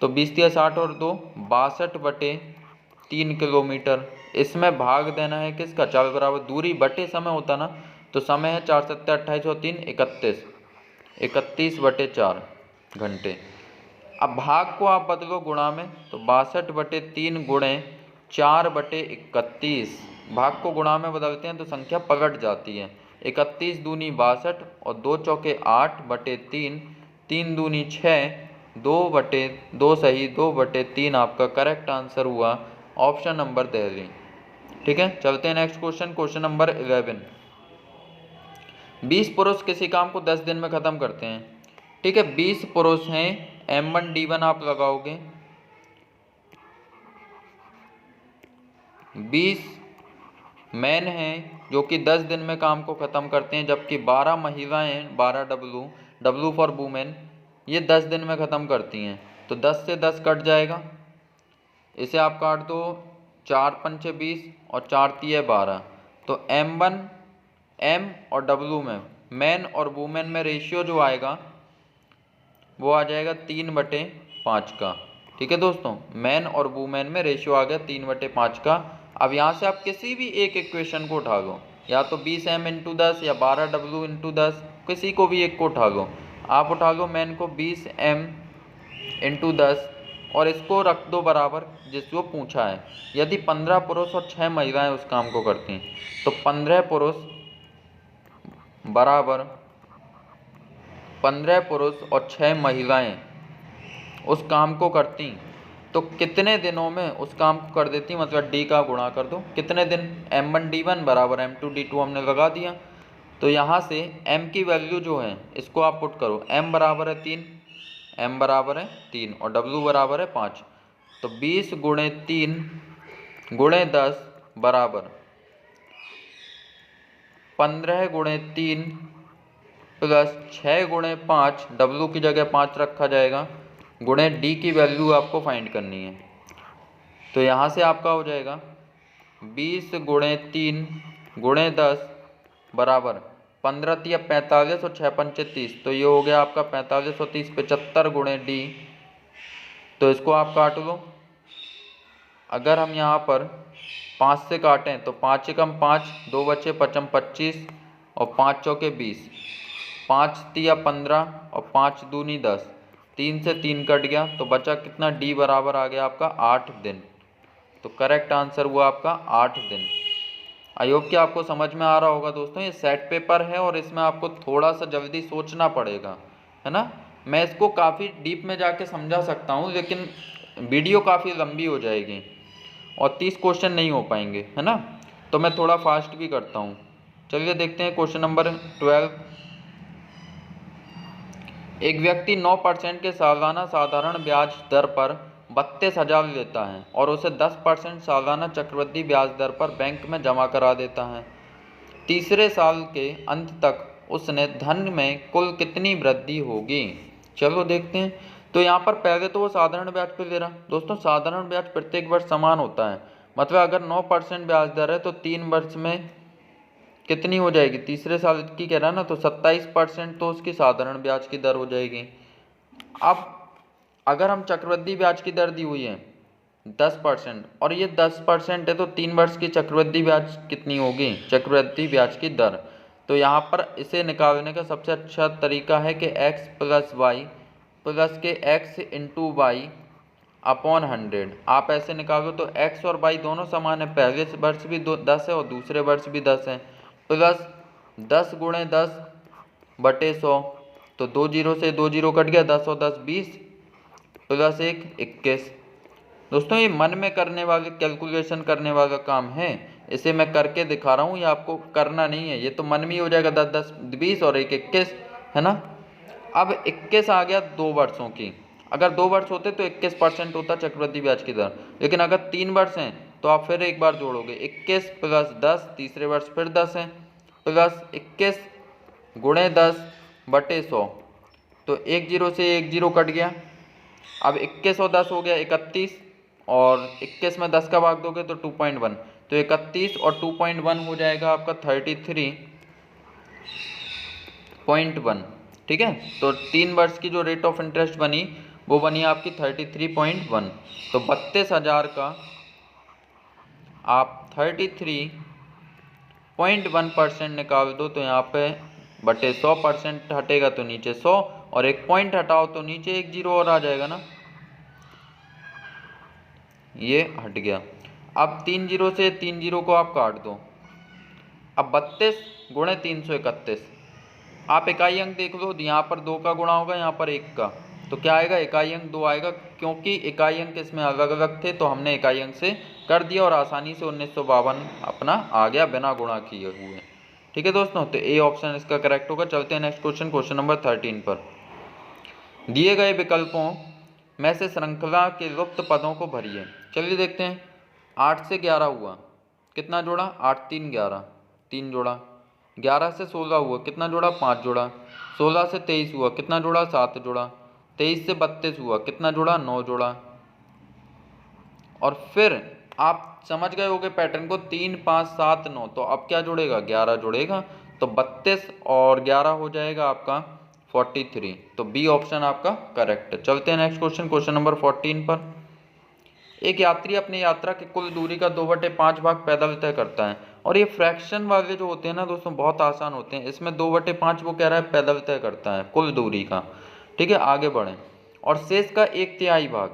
तो 20 या 60 और 2 62/3 किलोमीटर। इसमें भाग देना है किसका, चाल बराबर दूरी बटे समय होता ना, तो समय है 4 7 28 और 3 31, 31/4 घंटे। अब भाग को आप बदलो गुणा में, तो 62/3 गुणे 4/31, भाग को गुणा में बदलते हैं तो संख्या पलट जाती है। 31 दूनी 62 और 2 चौके 8/3, 3 दूनी 6, 2/2 सही 2/3 आपका करेक्ट आंसर हुआ ऑप्शन नंबर दिल्ली, ठीक है। चलते हैं नेक्स्ट क्वेश्चन, क्वेश्चन नंबर 11। 20 पुरुष किसी काम को 10 दिन में ख़त्म करते हैं, ठीक है। 20 पुरुष हैं, M1 D1 आप लगाओगे, 20 मैन हैं जो कि 10 दिन में काम को ख़त्म करते हैं, जबकि 12 महिलाएं, 12 W फॉर वुमेन, ये 10 दिन में ख़त्म करती हैं। तो 10 से 10 कट जाएगा, इसे आप काट दो, 4 पंचे 20 और 4 तिये 12। तो M1 M और W में, मैन और वुमेन में रेशियो जो आएगा वो आ जाएगा 3/5 का, ठीक है दोस्तों। मैन और वुमेन में रेशियो आ गया 3/5 का। अब यहाँ से आप किसी भी एक इक्वेशन को उठा लो, या तो 20M × 10 या 12W × 10, किसी को भी एक को उठा लो। आप उठा लो मैन को 20M × 10 और इसको रख दो बराबर जिसको पूछा है। यदि 15 पुरुष और 6 महिलाएं उस काम को करती हैं, तो 15 पुरुष बराबर 15 पुरुष और 6 महिलाएं उस काम को करती, तो कितने दिनों में उस काम को कर देती, मतलब D का गुणा कर दो कितने दिन, M1 D1 बराबर M2 D2 हमने लगा दिया। तो यहाँ से M की वैल्यू जो है इसको आप पुट करो, M बराबर है 3, m बराबर है 3 और w बराबर है 5। तो 20 गुणे 3 गुणे 10 बराबर 15 गुणे 3 प्लस 6 गुणे 5, w की जगह 5 रखा जाएगा, गुणे d की वैल्यू आपको फाइंड करनी है। तो यहाँ से आपका हो जाएगा 20 गुणे 3 गुणे 10 बराबर 15 तिया 45 और 6 पंचे 30। तो ये हो गया आपका 45 और 30 75 गुणे डी। तो इसको आप काट लो। अगर हम यहाँ पर 5 से काटें तो 5 एकम 5, 2 बचे 5 25 और 5 चौके 20, 5 तिया 15 और 5 दूनी 10, 3 से 3 कट गया तो बचा कितना, डी बराबर आ गया आपका 8 दिन। तो करेक्ट आंसर हुआ आपका 8 दिन। आई होप कि आपको समझ में आ रहा होगा दोस्तों। ये सेट पेपर है और इसमें आपको थोड़ा सा जल्दी सोचना पड़ेगा, है ना। मैं इसको काफ़ी डीप में जाके समझा सकता हूँ, लेकिन वीडियो काफ़ी लंबी हो जाएगी और 30 क्वेश्चन नहीं हो पाएंगे, है ना। तो मैं थोड़ा फास्ट भी करता हूँ। चलिए देखते हैं क्वेश्चन नंबर 12। एक व्यक्ति 9% के सालाना साधारण ब्याज दर पर 32,000 लेता है और उसे 10% सालाना चक्रवृद्धि ब्याज दर पर बैंक में जमा करा देता है। तीसरे साल के अंत तक उसने धन में कुल कितनी वृद्धि होगी। चलो देखते हैं। तो यहाँ पर पहले तो वो साधारण ब्याज पे ले रहा। दोस्तों साधारण ब्याज प्रत्येक वर्ष समान होता है, मतलब अगर 9% ब्याज दर है तो 3 वर्ष में कितनी हो जाएगी, तीसरे साल की कह रहा है ना, तो 27% तो उसकी साधारण ब्याज की दर हो जाएगी। अब अगर हम चक्रवृद्धि ब्याज की दर दी हुई है 10% और ये 10% है, तो 3 वर्ष की चक्रवृद्धि ब्याज कितनी होगी, चक्रवृद्धि ब्याज की दर। तो यहाँ पर इसे निकालने का सबसे अच्छा तरीका है कि x प्लस वाई प्लस के x इंटू वाई अपॉन 100। आप ऐसे निकालो तो x और y दोनों समान है, पहले वर्ष भी 10 है और दूसरे वर्ष भी 10 है, प्लस 10 गुणे 10 बटे 100। तो 2 जीरो से 2 जीरो कट गया, 10 और 10 20 प्लस 1 21। दोस्तों ये मन में करने वाले, कैलकुलेशन करने वाला काम है, इसे मैं करके दिखा रहा हूँ, ये आपको करना नहीं है। ये तो मन में ही हो जाएगा, 10 10 20 और 1 21, है ना। अब 21 आ गया 2 वर्षों की। अगर 2 वर्ष होते तो 21% होता चक्रवृद्धि ब्याज की दर, लेकिन अगर 3 वर्ष हैं तो आप फिर एक बार जोड़ोगे, 21 प्लस 10, तीसरे वर्ष फिर 10 है, प्लस 21 गुणे 10 बटे 100। तो 1 जीरो से 1 जीरो कट गया। अब 21 और 10 हो गया 31, और 21 में 10 का भाग दोगे तो 2.1, तो 31 और 2.1 हो जाएगा आपका 33.1। ठीक है, तो 3 वर्ष की जो रेट ऑफ इंटरेस्ट बनी वो बनी आपकी 33.1। तो 32,000 का आप 33.1% निकाल दो, तो यहाँ पे बटे 100% हटेगा तो नीचे 100, और एक पॉइंट हटाओ तो नीचे 1 जीरो और आ जाएगा ना, ये हट गया। अब 3 जीरो से 3 जीरो को आप काट दो। अब 32 गुणे 331, आप इकाई अंक देख लो, यहाँ पर 2 का गुणा होगा, यहाँ पर 1 का, तो क्या आएगा, इकाई अंक 2 आएगा, क्योंकि इकाई अंक इसमें अलग अलग थे तो हमने इकाई अंक से कर दिया और आसानी से 1952 अपना आ गया बिना गुणा किए हुए। ठीक है दोस्तों, तो ए ऑप्शन इसका करेक्ट होगा। चलते हैं नेक्स्ट क्वेश्चन, क्वेश्चन नंबर 13 पर। दिए गए विकल्पों में से श्रृंखला के लुप्त पदों को भरिए। चलिए देखते हैं। 8 से 11 हुआ, कितना जोड़ा, 8 3 11, 3 जोड़ा। 11 से 16 हुआ, कितना जोड़ा, 5 जोड़ा। 16 से 23 हुआ, कितना जोड़ा, 7 जोड़ा। 23 से 32 हुआ, कितना जोड़ा, 9 जोड़ा। और फिर आप समझ गए होगे पैटर्न को, 3 5 7 9, तो अब क्या जोड़ेगा, 11 जोड़ेगा, तो 32 और 11 हो जाएगा आपका 43। तो बी ऑप्शन आपका करेक्ट है। चलते हैं नेक्स्ट क्वेश्चन, क्वेश्चन नंबर 14 पर। एक यात्री अपनी यात्रा की कुल दूरी का 2/5 भाग पैदल तय करता है, और ये फ्रैक्शन वाले जो होते हैं ना दोस्तों बहुत आसान होते हैं। इसमें 2/5 वो कह रहा है पैदल तय करता है कुल दूरी का। ठीक है, आगे बढ़ें। और शेष का 1/3 भाग,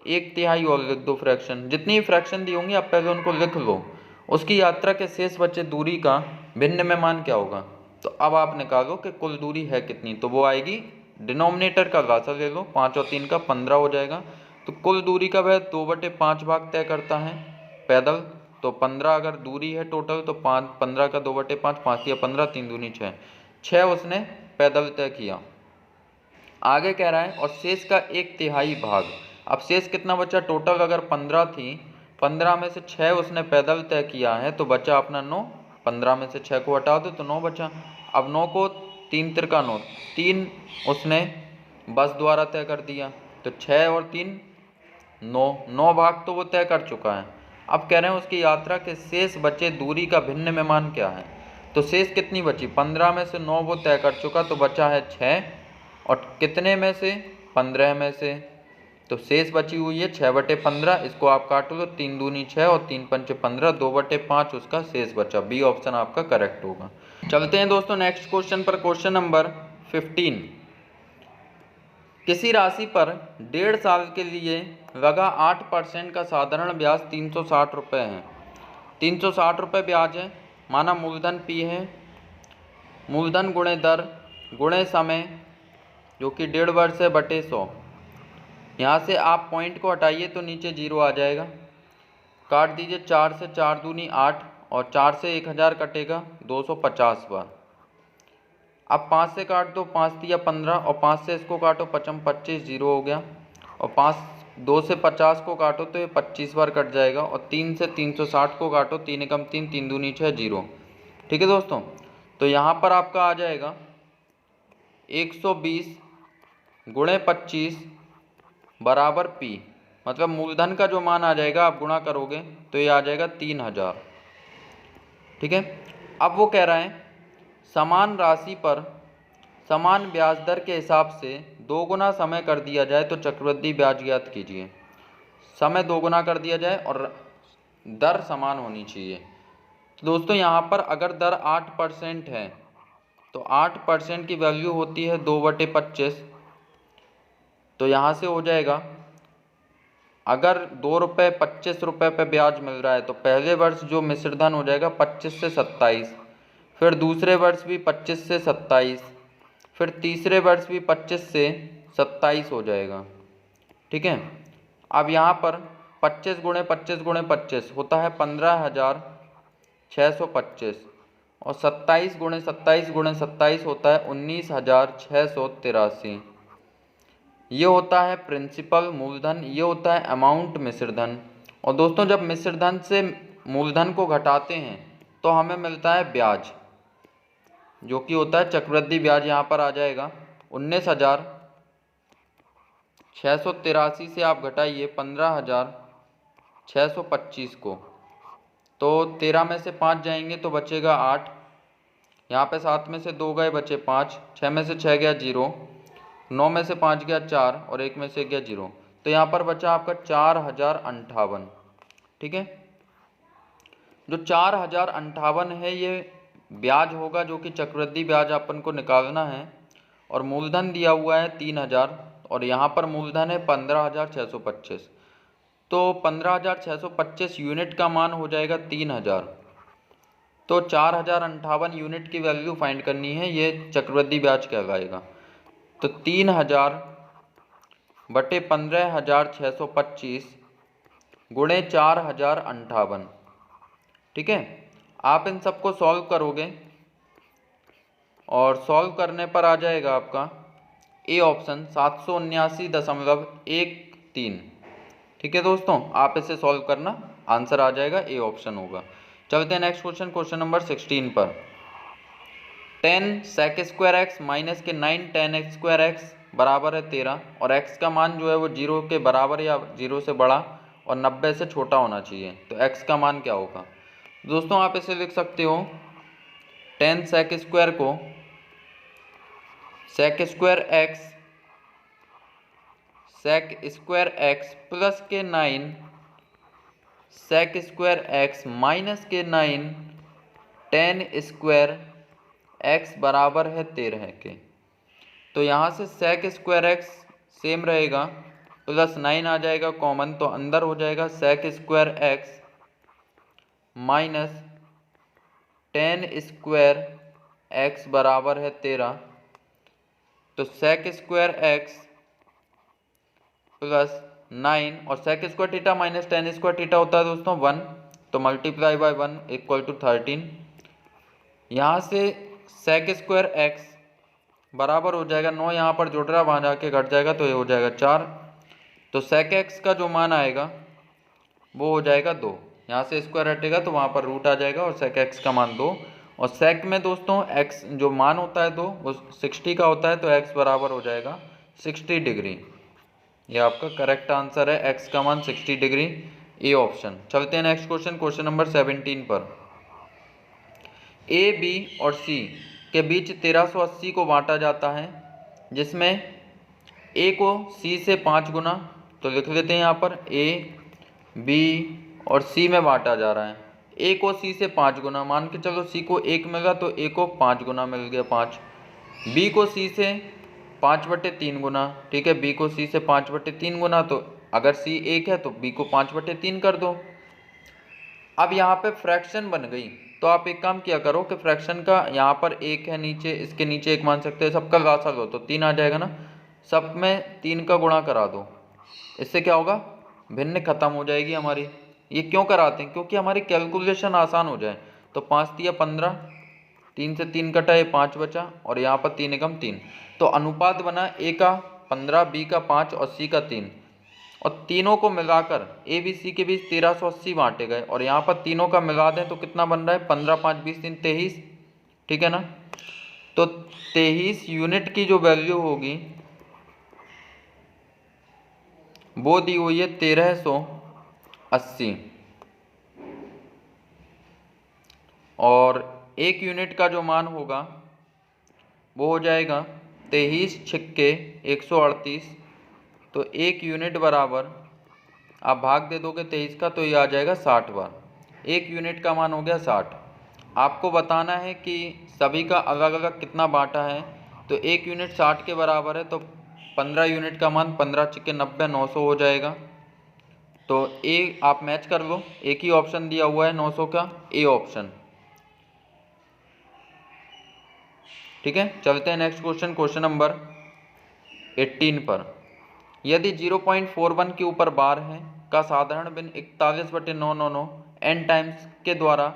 1/3 और लिख दो फ्रैक्शन, जितनी फ्रैक्शन दी होंगी आप पहले उनको लिख लो। उसकी यात्रा के शेष बचे दूरी का भिन्न में मान क्या होगा। तो अब आप निकालो कि कुल दूरी है कितनी, तो वो आएगी, डिनोमिनेटर का लासा ले लो, 5 और 3 का 15 हो जाएगा। तो कुल दूरी का वह 2/5 भाग तय करता है पैदल, तो 15 अगर दूरी है टोटल, तो 15 का 2/5, 5 या 15, 3 दूनी 6, 6 उसने पैदल तय किया। आगे कह रहा है और शेष का 1/3 भाग। अब शेष कितना बचा, टोटल अगर 15 थी, 15 में से 6 उसने पैदल तय किया है तो बचा अपना 9। 15 में से 6 को हटा दो तो 9 बचा। अब 9 को 3 तिरका 9, 3 उसने बस द्वारा तय कर दिया, तो 6 और 3 9 भाग तो वो तय कर चुका है। अब कह रहे हैं उसकी यात्रा के शेष बचे दूरी का भिन्न में मान क्या है। तो शेष कितनी बची, 15 में से 9 वो तय कर चुका, तो बचा है 6, और कितने में से, 15 में से, तो शेष बची हुई है 6/15। इसको आप काट लो, 3 दूनी 6 और 3 पंचे 15, 2/5 उसका शेष बचा। बी ऑप्शन आपका करेक्ट होगा। चलते हैं दोस्तों नेक्स्ट क्वेश्चन पर। Question number 15। किसी राशि पर 1.5 साल के लिए लगा 8% का साधारण ब्याज 360 रुपये है। 360 रुपये ब्याज है, माना मूलधन P है, मूलधन गुणे दर गुणे समय जो कि 1.5 वर्ष है बटे 100। यहाँ से आप पॉइंट को हटाइए तो नीचे 0 आ जाएगा, काट दीजिए, 4 से 4 दूनी 8 और 4 से 1000 कटेगा 250 बार। अब 5 से काट दो, 5 दिया 15 और 5 से इसको काटो, 55 25 0 हो गया, और 2 से 50 को काटो तो ये 25 बार कट जाएगा, और 3 से 360 को काटो, 3 एकम 3, 3 दूनी 6 0। ठीक है दोस्तों, तो यहाँ पर आपका आ जाएगा 120 गुणे 25 बराबर P, मतलब मूलधन का जो मान आ जाएगा आप गुणा करोगे तो ये आ जाएगा 3000। ठीक है, अब वो कह रहा है समान राशि पर समान ब्याज दर के हिसाब से 2 गुना समय कर दिया जाए तो चक्रवृद्धि ब्याज ज्ञात कीजिए। समय 2 गुना कर दिया जाए और दर समान होनी चाहिए। तो दोस्तों यहाँ पर अगर दर 8% है तो 8% की वैल्यू होती है 2/25। तो यहाँ से हो जाएगा, अगर 2 रुपये 25 रुपये पे ब्याज मिल रहा है तो पहले वर्ष जो मिश्रधन हो जाएगा 25 से 27, फिर दूसरे वर्ष भी 25 से 27, फिर तीसरे वर्ष भी 25 से 27 हो जाएगा। ठीक है, अब यहाँ पर 25 गुणे 25 गुणे 25 होता है 15,625, और 27 गुणे 27 गुणे 27 होता है 19,683। ये होता है प्रिंसिपल मूलधन, ये होता है अमाउंट मिश्रधन। और दोस्तों जब मिश्रधन से मूलधन को घटाते हैं तो हमें मिलता है ब्याज, जो कि होता है चक्रवृद्धि ब्याज। यहाँ पर आ जाएगा 19,683 से आप घटाइए 15,625 को, तो 13 में से 5 जाएंगे तो बचेगा 8, यहाँ पे 7 में से 2 गए बचे 5, 6 में से 6 गया 0, 9 में से 5 गया 4 और 1 में से गया 0, तो यहाँ पर बचा आपका 4058। ठीक है, जो 4058 है ये ब्याज होगा जो कि चक्रवृद्धि ब्याज अपन को निकालना है, और मूलधन दिया हुआ है 3000 और यहाँ पर मूलधन है 15,625। तो 15,625 यूनिट का मान हो जाएगा 3000, तो 4058 यूनिट की वैल्यू फाइंड करनी है, ये चक्रवृद्धि ब्याज कहलाएगा। तो 3000 बटे 15,625 गुणे 4058। ठीक है, आप इन सबको सॉल्व करोगे और सॉल्व करने पर आ जाएगा आपका ए ऑप्शन 779.13। ठीक है दोस्तों, आप इसे सॉल्व करना, आंसर आ जाएगा ए ऑप्शन होगा। चलते हैं नेक्स्ट क्वेश्चन, क्वेश्चन नंबर 16 पर। 10 sec² x माइनस के 9 tan x² x बराबर है 13, और x का मान जो है वो 0 के बराबर या 0 से बड़ा और 90 से छोटा होना चाहिए। तो x का मान क्या होगा दोस्तों, आप इसे लिख सकते हो 10 sec² को sec² x प्लस के 9 sec² x माइनस के 9 tan² x बराबर है 13 के। तो यहाँ से sec² x सेम रहेगा, प्लस 9 आ जाएगा कॉमन, तो अंदर हो जाएगा sec² x minus tan² x बराबर है 13। तो sec² x प्लस 9 और sec² theta minus tan² theta होता है दोस्तों 1, तो मल्टीप्लाई बाय 1 इक्वल टू 13। यहाँ से sec² x बराबर हो जाएगा, 9 यहाँ पर जुड़ रहा है, वहाँ जाके घट जाएगा तो ये हो जाएगा 4। तो सेक एक्स का जो मान आएगा वो हो जाएगा 2। यहाँ से स्क्वायर हटेगा तो वहाँ पर रूट आ जाएगा और सेक एक्स का मान 2। और सेक में दोस्तों एक्स जो मान होता है 2 वो 60 का होता है, तो एक्स बराबर हो जाएगा 60 डिग्री। ये आपका करेक्ट आंसर है, एक्स का मान 60 डिग्री, ए ऑप्शन। चलते हैं नेक्स्ट क्वेश्चन, क्वेश्चन नंबर 17 पर। ए बी और सी के बीच 1380 को बांटा जाता है, जिसमें ए को सी से 5 गुना, तो लिख लेते हैं यहाँ पर ए बी और सी में बांटा जा रहा है। ए को सी से 5 गुना, मान के चलो सी को 1 मिला तो ए को 5 गुना मिल गया 5। बी को सी से 5/3 गुना, ठीक है, बी को सी से 5/3 गुना, तो अगर सी 1 है तो बी को 5/3 कर दो। अब यहाँ पे फ्रैक्शन बन गई, तो आप एक काम किया करो कि फ्रैक्शन का यहाँ पर 1 है नीचे, इसके नीचे 1 मान सकते हैं, सबका लसागु लो तो 3 आ जाएगा ना, सब में 3 का गुणा करा दो। इससे क्या होगा, भिन्न खत्म हो जाएगी हमारी। ये क्यों कराते हैं, क्योंकि हमारी कैलकुलेशन आसान हो जाए। तो 5 तिया 15, 3 से 3 कटा, ये 5 बचा, और यहाँ पर 3 एकम 3, तो अनुपात बना ए का 15, बी का 5 और सी का 3, और तीनों को मिलाकर ए बी सी के बीच 1380 बांटे गए, और यहाँ पर तीनों का मिला दें तो कितना बन रहा है, 15 5 20 3 23, ठीक है ना। तो 23 यूनिट की जो वैल्यू होगी वो दी हुई है 1380, और 1 यूनिट का जो मान होगा वो हो जाएगा 23 छिक्के 138, तो 1 यूनिट बराबर आप भाग दे दोगे 23 का तो ये आ जाएगा 60 बार। 1 यूनिट का मान हो गया 60। आपको बताना है कि सभी का अलग अलग कितना बांटा है, तो 1 यूनिट 60 के बराबर है, तो 15 यूनिट का मान 15 छिक्के 90, 900 हो जाएगा। तो ए आप मैच कर लो, एक ही ऑप्शन दिया हुआ है 900 का, ए ऑप्शन, ठीक है। चलते हैं नेक्स्ट क्वेश्चन, क्वेश्चन नंबर 18 पर। यदि 0.41 के ऊपर बार है का साधारण भिन्न 41/999 n टाइम्स के द्वारा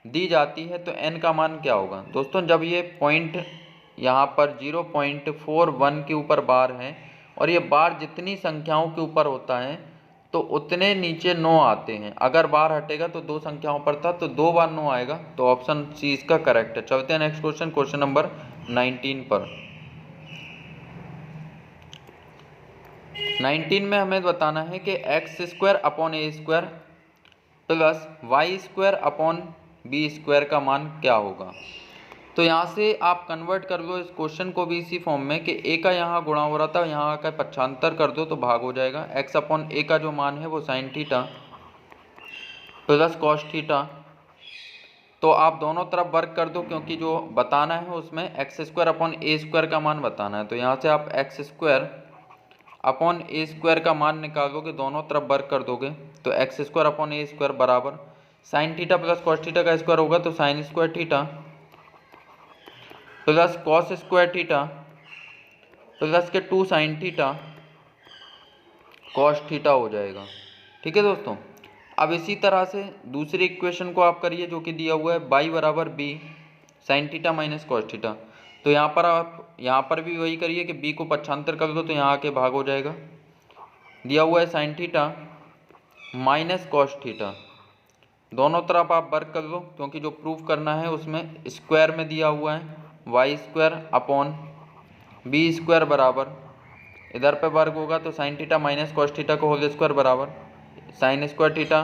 दी जाती है, तो n का मान क्या होगा। दोस्तों जब ये पॉइंट यहाँ पर 0.41 के ऊपर बार है और ये बार जितनी संख्याओं के ऊपर होता है तो उतने नीचे 9 आते हैं। अगर बार हटेगा तो 2 संख्याओं पर था तो 2 बार 9 आएगा, तो ऑप्शन सी इसका करेक्ट है। चलते हैं नेक्स्ट क्वेश्चन, क्वेश्चन नंबर 19 पर। 19 में हमें बताना है कि x² upon a² plus y² upon b² का मान क्या होगा। तो यहाँ से आप कन्वर्ट कर लो इस क्वेश्चन को भी इसी फॉर्म में कि a का यहाँ गुणा हो रहा था, यहाँ आकर 75 कर दो तो भाग हो जाएगा। x अपॉन a का जो मान है वो sin theta plus cos theta, तो आप दोनों तरफ वर्क कर दो क्योंकि जो बताना है उसमें x² अपॉन a² का मान बताना है। तो यहाँ से आप x² अपॉन a² का मान निकालोगे, दोनों तरफ वर्क कर दोगे, तो x² अपॉन a² बराबर sin theta plus cos theta का स्क्वायर होगा, तो sin² theta plus cos² theta plus के 2 sin थीटा cos थीटा हो जाएगा, ठीक है दोस्तों। अब इसी तरह से दूसरी इक्वेशन को आप करिए जो कि दिया हुआ है y बराबर b sin theta minus cos theta, तो यहाँ पर आप यहाँ पर भी वही करिए कि b को 75 कर दो तो यहाँ आके भाग हो जाएगा। दिया हुआ है sin theta minus cos theta, दोनों तरफ आप वर्क कर लो क्योंकि जो प्रूफ करना है उसमें स्क्वायर में दिया हुआ है y² अपॉन b² बराबर, इधर पे वर्क होगा तो sin theta minus cos theta का होल स्क्वायर बराबर sin² theta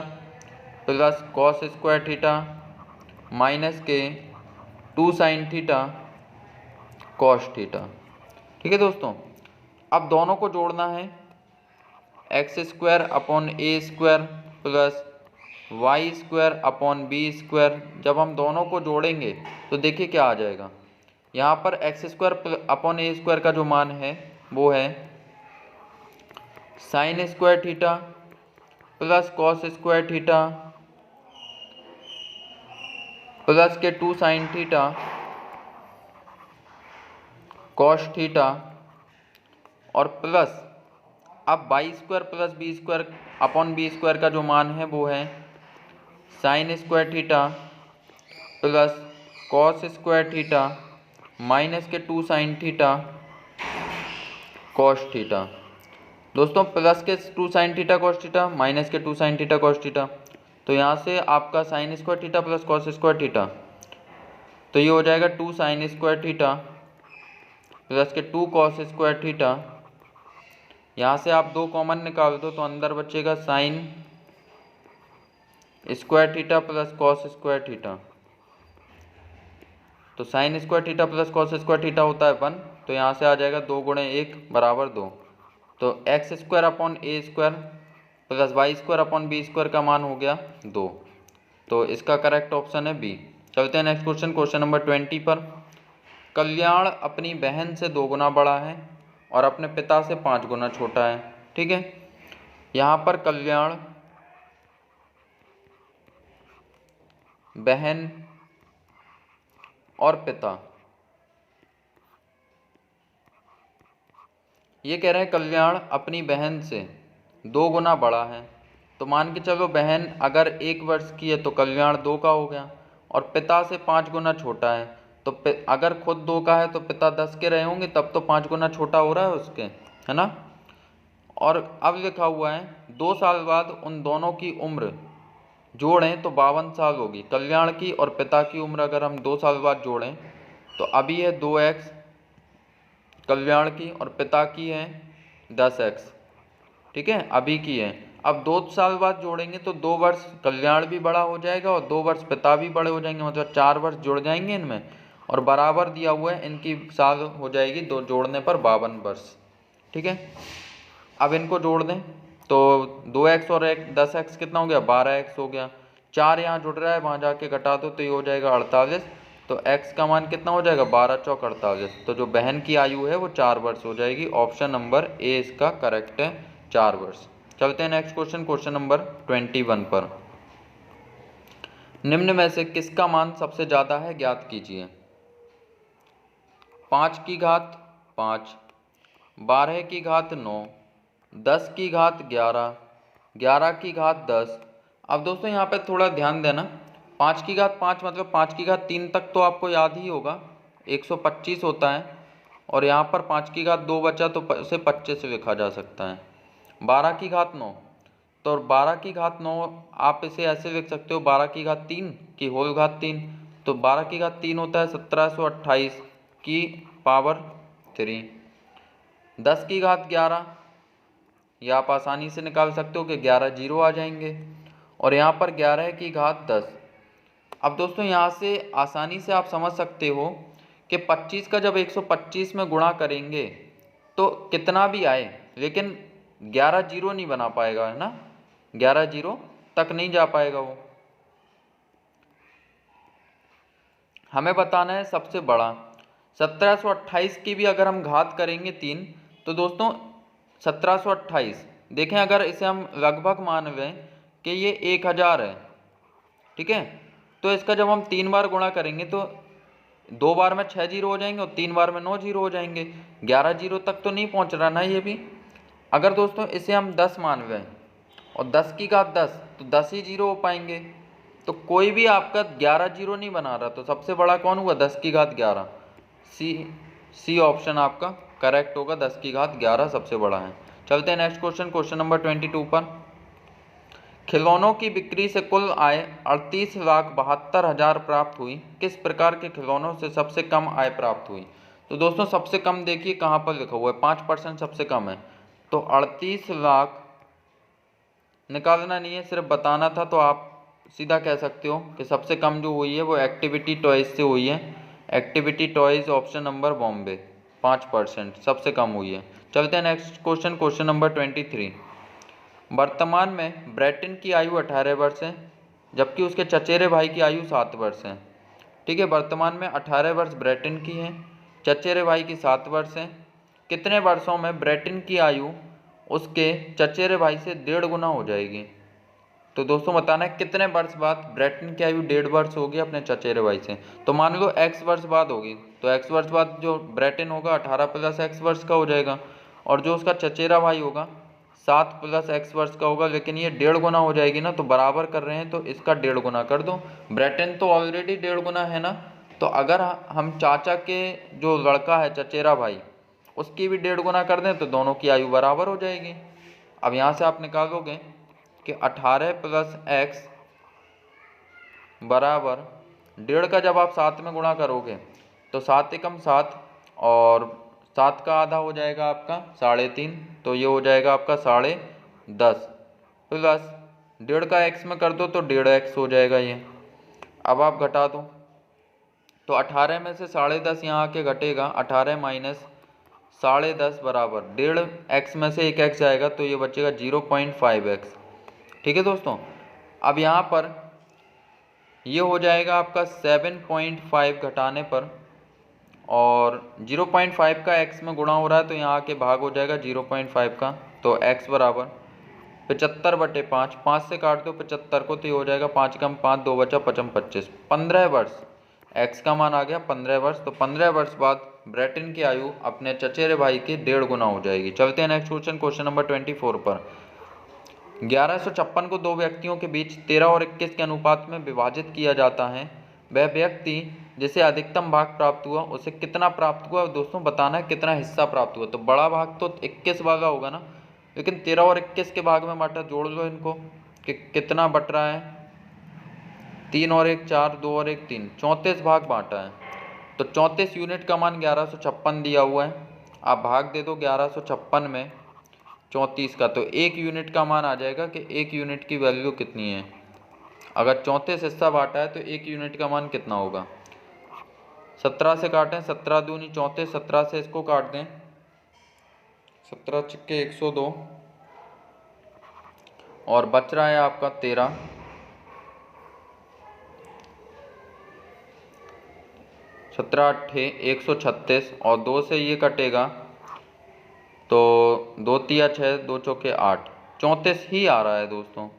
plus cos² theta minus के 2 sin थीटा cos थीटा, ठीक है दोस्तों। अब दोनों को जोड़ना है, x² upon a² plus y² upon b²। जब हम दोनों को जोड़ेंगे तो देखिए क्या आ जाएगा, यहाँ पर x² अपॉन a² का जो मान है वो है sin² theta plus cos² theta plus के 2 sin थीटा cos थीटा, और प्लस अब y² plus b² upon b² का जो मान है वो है sin² theta plus cos² theta minus के 2 साइन थीटा कॉस थीटा। दोस्तों प्लस के 2 sine theta cos theta minus के 2 साइन थीटा कॉस थीटा, तो यहाँ से आपका sign square theta plus cos square theta, तो ये हो जाएगा 2 साइन स्क्वायर थीटा प्लस के 2 कॉस स्क्वायर थीटा। यहाँ से आप 2 कॉमन निकाल दो तो अंदर बचेगा sine square theta plus cos square theta. तो sine square theta plus cos square theta होता है 1, तो यहाँ से आ जाएगा 2 गुणे 1 बराबर 2। तो X square upon A square plus Y square upon B square का मान हो गया 2। तो इसका करेक्ट ऑप्शन है बी। चलते हैं नेक्स्ट क्वेश्चन, क्वेश्चन नंबर 20 पर। कल्याण अपनी बहन से 2 गुना बड़ा है और अपने पिता से 5 गुना छोटा है। ठीक है, यहाँ पर कल्याण बहन और पिता, ये कह रहे हैं कल्याण अपनी बहन से 2 गुना बड़ा है। तो मान के चलो बहन अगर 1 वर्ष की है तो कल्याण 2 का हो गया, और पिता से 5 गुना छोटा है, तो अगर खुद 2 का है तो पिता 10 के रहे होंगे, तब तो 5 गुना छोटा हो रहा है उसके, है ना। और अब लिखा हुआ है 2 साल बाद उन दोनों की उम्र जोड़ें तो 52 साल होगी। कल्याण की और पिता की उम्र अगर हम 2 साल बाद जोड़ें तो अभी है 2x कल्याण की और पिता की है 10x। ठीक है, अभी की है। अब 2 साल बाद जोड़ेंगे तो 2 वर्ष कल्याण भी बड़ा हो जाएगा और 2 वर्ष पिता भी बड़े हो जाएंगे, मतलब 4 वर्ष जुड़ जाएंगे इनमें, और बराबर दिया हुआ है इनकी साल हो जाएगी 2 जोड़ने पर 52 वर्ष। ठीक है, अब इनको जोड़ दें तो 2x और 10x कितना हो गया, 12x हो गया। 4 यहाँ जुड़ रहा है, वहाँ जाके घटा दो तो ये हो जाएगा 48। तो x का मान कितना हो जाएगा, 12 चौक 48। तो जो बहन की आयु है वो 4 वर्ष हो जाएगी। ऑप्शन नंबर ए इसका करेक्ट है, 4 वर्ष। चलते हैं नेक्स्ट क्वेश्चन, क्वेश्चन नंबर 21 पर। निम्न में से किसका मान सबसे ज़्यादा है, ज्ञात कीजिए। 5 की घात 5, 12 की घात 9, 10 की घात 11, 11 की घात 10। अब दोस्तों यहाँ पे थोड़ा ध्यान देना, 5 की घात 5 मतलब 5 की घात 3 तक तो आपको याद ही होगा, 125 होता है। और यहाँ पर 5 की घात 2 बचा तो उसे 25 से लिखा जा सकता है। 12 की घात 9, तो 12 की घात 9 आप इसे ऐसे लिख सकते हो 12 की घात 3 की होल घात 3। तो 12 की घात 3 होता है 1728 की पावर 3। 10 की घात 11, ये आप आसानी से निकाल सकते हो कि 11 जीरो आ जाएंगे, और यहाँ पर 11 की घात 10। अब दोस्तों यहाँ से आसानी से आप समझ सकते हो कि 25 का जब 125 में गुणा करेंगे तो कितना भी आए लेकिन 11 जीरो नहीं बना पाएगा, है ना, 11 जीरो तक नहीं जा पाएगा वो। हमें बताना है सबसे बड़ा। 1728 की भी अगर हम घात करेंगे 3, तो दोस्तों 1728 देखें, अगर इसे हम लगभग मान लें कि ये 1000 है, ठीक है, तो इसका जब हम 3 बार गुणा करेंगे तो 2 बार में 6 जीरो हो जाएंगे और 3 बार में 9 जीरो हो जाएंगे। 11 जीरो तक तो नहीं पहुंच रहा ना ये भी। अगर दोस्तों इसे हम 10 मान लें और 10 की घात 10, तो 10 ही जीरो हो पाएंगे। तो कोई भी आपका 11 जीरो नहीं बना रहा, तो सबसे बड़ा कौन हुआ, 10 की घात 11। सी ऑप्शन आपका करेक्ट होगा, 10 की घात 11 सबसे बड़ा है। चलते हैं नेक्स्ट क्वेश्चन, क्वेश्चन नंबर 22 पर। खिलौनों की बिक्री से कुल आय 38,72,000 प्राप्त हुई। किस प्रकार के खिलौनों से सबसे कम आय प्राप्त हुई। तो दोस्तों सबसे कम देखिए कहाँ पर लिखा हुआ है, 5% सबसे कम है। तो 38 लाख निकालना नहीं है, सिर्फ बताना था, तो आप सीधा कह सकते हो कि सबसे कम जो हुई है वो एक्टिविटी टॉयज से हुई है। Activity toys option number Bombay, 5% सबसे कम हुई है। चलते हैं नेक्स्ट क्वेश्चन, क्वेश्चन नंबर 23। वर्तमान में ब्रैटन की आयु 18 वर्ष है, जबकि उसके चचेरे भाई की आयु 7 वर्ष है। ठीक है, वर्तमान में 18 वर्ष ब्रैटन की है, चचेरे भाई की 7 वर्ष है। कितने वर्षों में ब्रैटन की आयु उसके चचेरे भाई से 1.5 गुना हो जाएगी। तो दोस्तों बताना है कितने वर्ष बाद ब्रैटन की आयु 1.5 वर्ष होगी अपने चचेरे भाई से। तो मान लो x वर्ष बाद होगी, तो x वर्ष बाद जो ब्रैटन होगा 18 प्लस x वर्ष का हो जाएगा, और जो उसका चचेरा भाई होगा 7 प्लस x वर्ष का होगा, लेकिन ये 1.5 गुना हो जाएगी ना, तो बराबर कर रहे हैं तो इसका 1.5 गुना कर दो। ब्रैटन तो ऑलरेडी 1.5 गुना है ना, तो अगर हम चाचा के जो लड़का है चचेरा भाई उसकी भी 1.5 गुना कर दें तो दोनों की आयु बराबर हो जाएगी। अब यहाँ से आप निकालोगे कि 18 प्लस एक्स बराबर 1.5 का जब आप 7 में गुणा करोगे तो 7 एकम 7 और 7 का आधा हो जाएगा आपका 3.5, तो ये हो जाएगा आपका 10.5 प्लस 1.5 का एक्स में कर दो तो 1.5 हो जाएगा ये। अब आप घटा दो तो 18 में से 10.5 यहाँ आके घटेगा, 18 माइनस 10.5 बराबर 1.5 में से 1 एक्स जाएगा तो ये बचेगा 0.5 एक्स। ठीक है दोस्तों, अब यहाँ पर ये हो जाएगा आपका 7.5 घटाने पर, और 0.5 का x में गुणा हो रहा है तो यहाँ आके भाग हो जाएगा 0.5 का, तो x बराबर 75/5, 5 से काट दो 75 को तो ये हो जाएगा 5 कम 5 2 बचा 55 25, 15 वर्ष x का मान आ गया 15 वर्ष। तो 15 वर्ष बाद ब्रैटन की आयु अपने चचेरे भाई की 1.5 गुना हो जाएगी। चलते हैं नेक्स्ट क्वेश्चन, क्वेश्चन नंबर 24 पर। 1156 को दो व्यक्तियों के बीच 13 और 21 के अनुपात में विभाजित किया जाता है। वह व्यक्ति जिसे अधिकतम भाग प्राप्त हुआ उसे कितना प्राप्त हुआ दोस्तों बताना है, कितना हिस्सा प्राप्त हुआ। तो बड़ा भाग तो 21 वाला होगा ना, लेकिन 13 और 21 के भाग में बांटा, जोड़ लो इनको कि कितना बट रहा है, 3 और 1 4, 2 और 1 3, 34 भाग बांटा है। तो 34 यूनिट का मान 1156 दिया हुआ है, आप भाग दे दो 1156 में 34 का, तो 1 यूनिट का मान आ जाएगा कि 1 यूनिट की वैल्यू कितनी है। अगर 34 हिस्सा बांटा है तो 1 यूनिट का मान कितना होगा। 17 से काटें, 17 दूनी 34, 17 से इसको काट दें, 17 छिक्के 102 और बच रहा है आपका 13, 17 अट्ठे 136 और 2 से ये कटेगा तो 2 तिया 6, 2 चौके 8, 34 ही आ रहा है दोस्तों।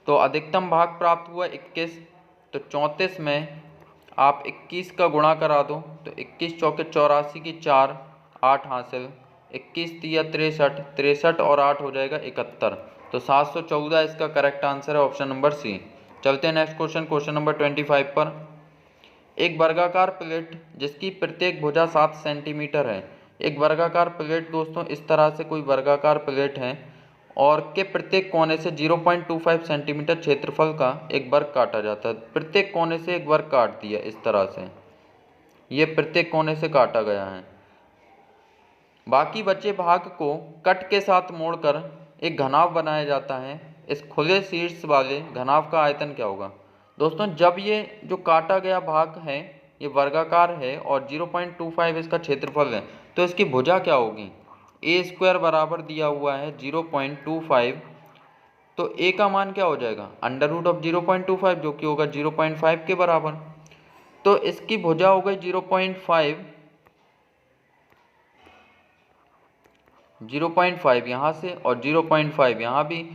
तो अधिकतम भाग प्राप्त हुआ 21, तो 34 में आप 21 का गुणा करा दो तो 21 चौके 84 की 4, 8 हासिल, 21 तिया 63, 63 और 8 हो जाएगा 71, तो 714 इसका करेक्ट आंसर है, ऑप्शन नंबर सी। चलते हैं नेक्स्ट क्वेश्चन, क्वेश्चन नंबर 25 पर। एक वर्गाकार प्लेट जिसकी प्रत्येक भुजा 7 सेंटीमीटर है। एक वर्गाकार प्लेट दोस्तों इस तरह से कोई वर्गाकार प्लेट है और के प्रत्येक कोने से 0.25 सेंटीमीटर क्षेत्रफल का एक वर्ग काटा जाता है। प्रत्येक कोने से एक वर्ग काट दिया इस तरह से, ये प्रत्येक कोने से काटा गया है। बाकी बचे भाग को कट के साथ मोड़कर एक घनाव बनाया जाता है। इस खुले शीर्ष वाले घनाव का आयतन क्या होगा। दोस्तों जब ये जो काटा गया भाग है ये वर्गाकार है और 0.25 इसका क्षेत्रफल है, तो इसकी भुजा क्या होगी। ए स्क्वायर बराबर दिया हुआ है 0.25, तो ए का मान क्या हो जाएगा अंडर रूट ऑफ 0.25 जो कि होगा 0.5 के बराबर। तो इसकी भुजा हो गई 0.5 यहाँ से और 0.5 यहाँ भी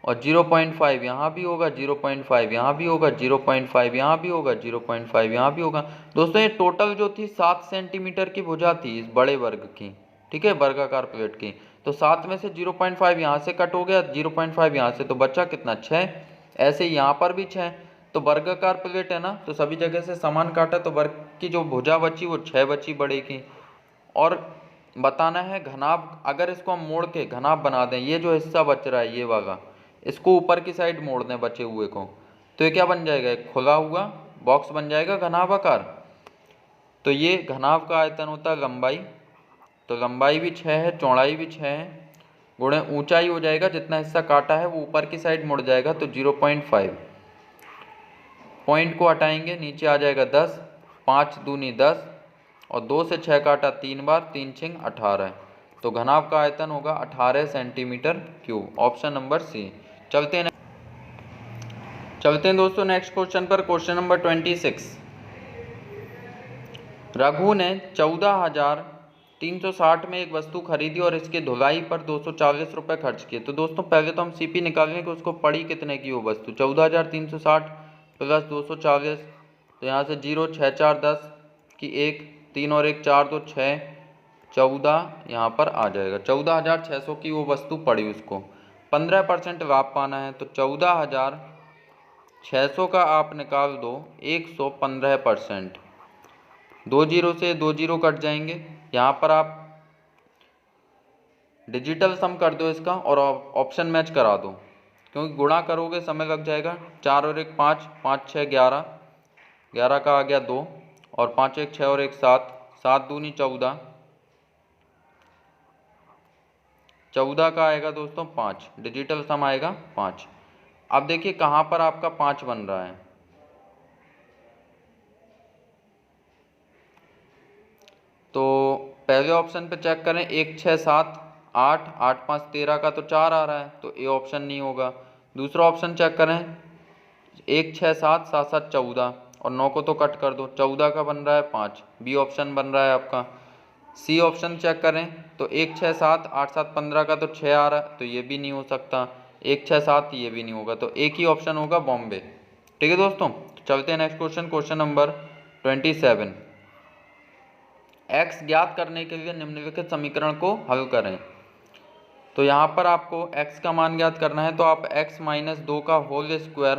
और 0.5 यहाँ भी होगा, 0.5 यहाँ भी होगा, 0.5 यहाँ भी होगा, 0.5 यहाँ भी होगा। दोस्तों ये टोटल जो थी 7 सेंटीमीटर की भुजा थी इस बड़े वर्ग की, ठीक है, वर्गाकार प्लेट की। तो 7 में से 0.5 यहाँ से कट हो गया, 0.5 यहाँ से, तो बचा कितना 6। ऐसे ही यहाँ पर भी 6। तो वर्गाकार प्लेट है ना, तो सभी जगह से समान काटा, तो वर्ग की जो भुजा बची वो 6 बची बड़े की। और बताना है घनाभ, अगर इसको हम मोड़ के घनाभ बना दें, ये जो हिस्सा बच रहा है ये वाला, इसको ऊपर की साइड मोड़ दें बचे हुए को, तो ये क्या बन जाएगा, एक खुला हुआ बॉक्स बन जाएगा घनाभ आकार। तो ये घनाभ का आयतन होता है लंबाई, तो लंबाई भी 6 है, चौड़ाई भी 6 है, गुणे ऊंचाई हो जाएगा, जितना हिस्सा काटा है वो ऊपर की साइड मुड़ जाएगा, तो 0.5। पॉइंट को हटाएंगे, नीचे आ जाएगा 10, 5 दूनी 10 और 2 से 6 काटा 3 बार, 3 छिंग 18, तो घनाभ का आयतन होगा 18 centimetre cube, option number C. चलते हैं दोस्तों नेक्स्ट क्वेश्चन पर, क्वेश्चन नंबर 26। रघु ने 14,360 में एक वस्तु खरीदी और इसकी धुलाई पर 240 रुपये खर्च किए। तो दोस्तों पहले तो हम सीपी निकालेंगे कि उसको पड़ी कितने की वो वस्तु। 14,360 प्लस 240, तो यहाँ से 0 6 4 10 की 1, 3 और 1 4 2 6, 14 यहाँ पर आ जाएगा। 14,600 की वो वस्तु पड़ी, उसको 15% लाभ पाना है, तो 14,600 का आप निकाल दो 115%, 2 जीरो से 2 जीरो कट जाएंगे। यहाँ पर आप डिजिटल सम कर दो इसका और ऑप्शन मैच करा दो, क्योंकि गुणा करोगे समय लग जाएगा। 4 और 1 5, 5 6 11, 11 का आ गया 2, और 5 1 6 और 1 7, 7 दूनी 14, 14 का आएगा दोस्तों 5, डिजिटल सम आएगा 5। अब देखिए कहाँ पर आपका 5 बन रहा है। तो पहले ऑप्शन पे चेक करें, 1 6 7 8, 8 5 13 का तो 4 आ रहा है, तो ए ऑप्शन नहीं होगा। दूसरा ऑप्शन चेक करें, 1 6 7 7 7 14, और 9 को तो कट कर दो, 14 का बन रहा है 5, बी ऑप्शन बन रहा है आपका। सी ऑप्शन चेक करें तो 1 6 7 8 7 15 का तो 6 आ रहा है, तो ये भी नहीं हो सकता। 1 6 7 ये भी नहीं होगा, तो एक ही ऑप्शन होगा बॉम्बे। ठीक है दोस्तों, तो चलते हैं next question, question number 27। x ज्ञात करने के लिए निम्नलिखित समीकरण को हल करें। तो यहाँ पर आपको x का मान ज्ञात करना है, तो आप x माइनस 2 का होल स्क्वायर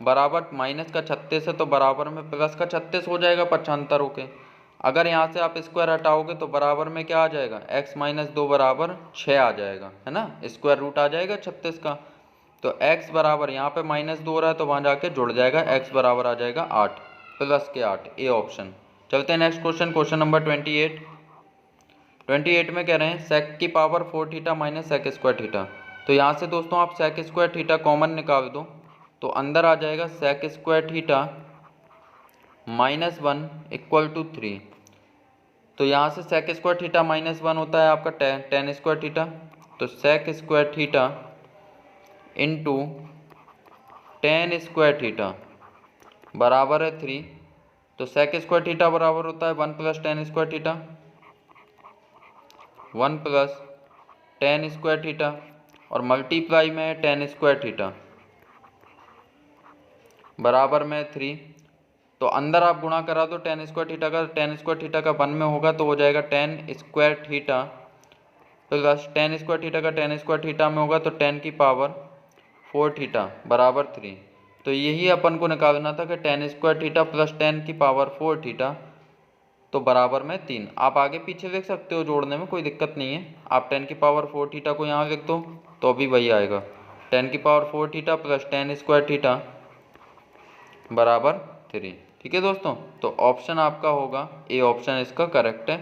बराबर माइनस का 36 है, तो बराबर में प्लस का 36 हो जाएगा पक्षांतर होके। अगर यहाँ से आप स्क्वायर हटाओगे तो बराबर में क्या आ जाएगा, x माइनस 2 बराबर 6 आ जाएगा, है ना, स्क्वायर रूट आ जाएगा 36 का। तो x बराबर यहाँ पे माइनस 2 हो रहा है, तो वहाँ जाके जुड़ जाएगा, x बराबर आ जाएगा 8 प्लस के 8, ए ऑप्शन। चलते हैं नेक्स्ट क्वेश्चन, क्वेश्चन नंबर 28 में कह रहे हैं सेक की power 4 theta minus sec square theta. तो यहाँ से दोस्तों आप सेक स्क्वायर थीटा कॉमन निकाल दो, तो अंदर आ जाएगा sec square theta -1 equal to 3। तो यहाँ से सेक स्क्वायर थीटा -1 होता है आपका टेन स्क्वायर थीटा, तो sec square theta into tan square theta बराबर है 3। तो सेक स्क्वायर थीटा बराबर होता है 1 plus ten square theta, 1 plus ten square theta, और मल्टीप्लाई में है टेन स्क्वायर थीटा बराबर में 3। तो अंदर आप गुणा करा दो टेन स्क्वायर थीटा का, टेन स्क्वायर थीटा का 1 में होगा तो हो जाएगा ten square theta plus ten square theta का टेन स्क्वायर थीटा में होगा तो 10 की पावर 4 थीटा बराबर 3। तो यही अपन को निकालना था कि टेन स्क्वायर थीटा प्लस 10 की पावर 4 थीटा तो बराबर में 3। आप आगे पीछे लिख सकते हो, जोड़ने में कोई दिक्कत नहीं है। आप 10 की पावर 4 थीटा को यहाँ लिख दो तो भी वही आएगा, 10 की power 4 theta plus ten square theta बराबर 3। ठीक है दोस्तों, तो ऑप्शन आपका होगा ए ऑप्शन इसका करेक्ट है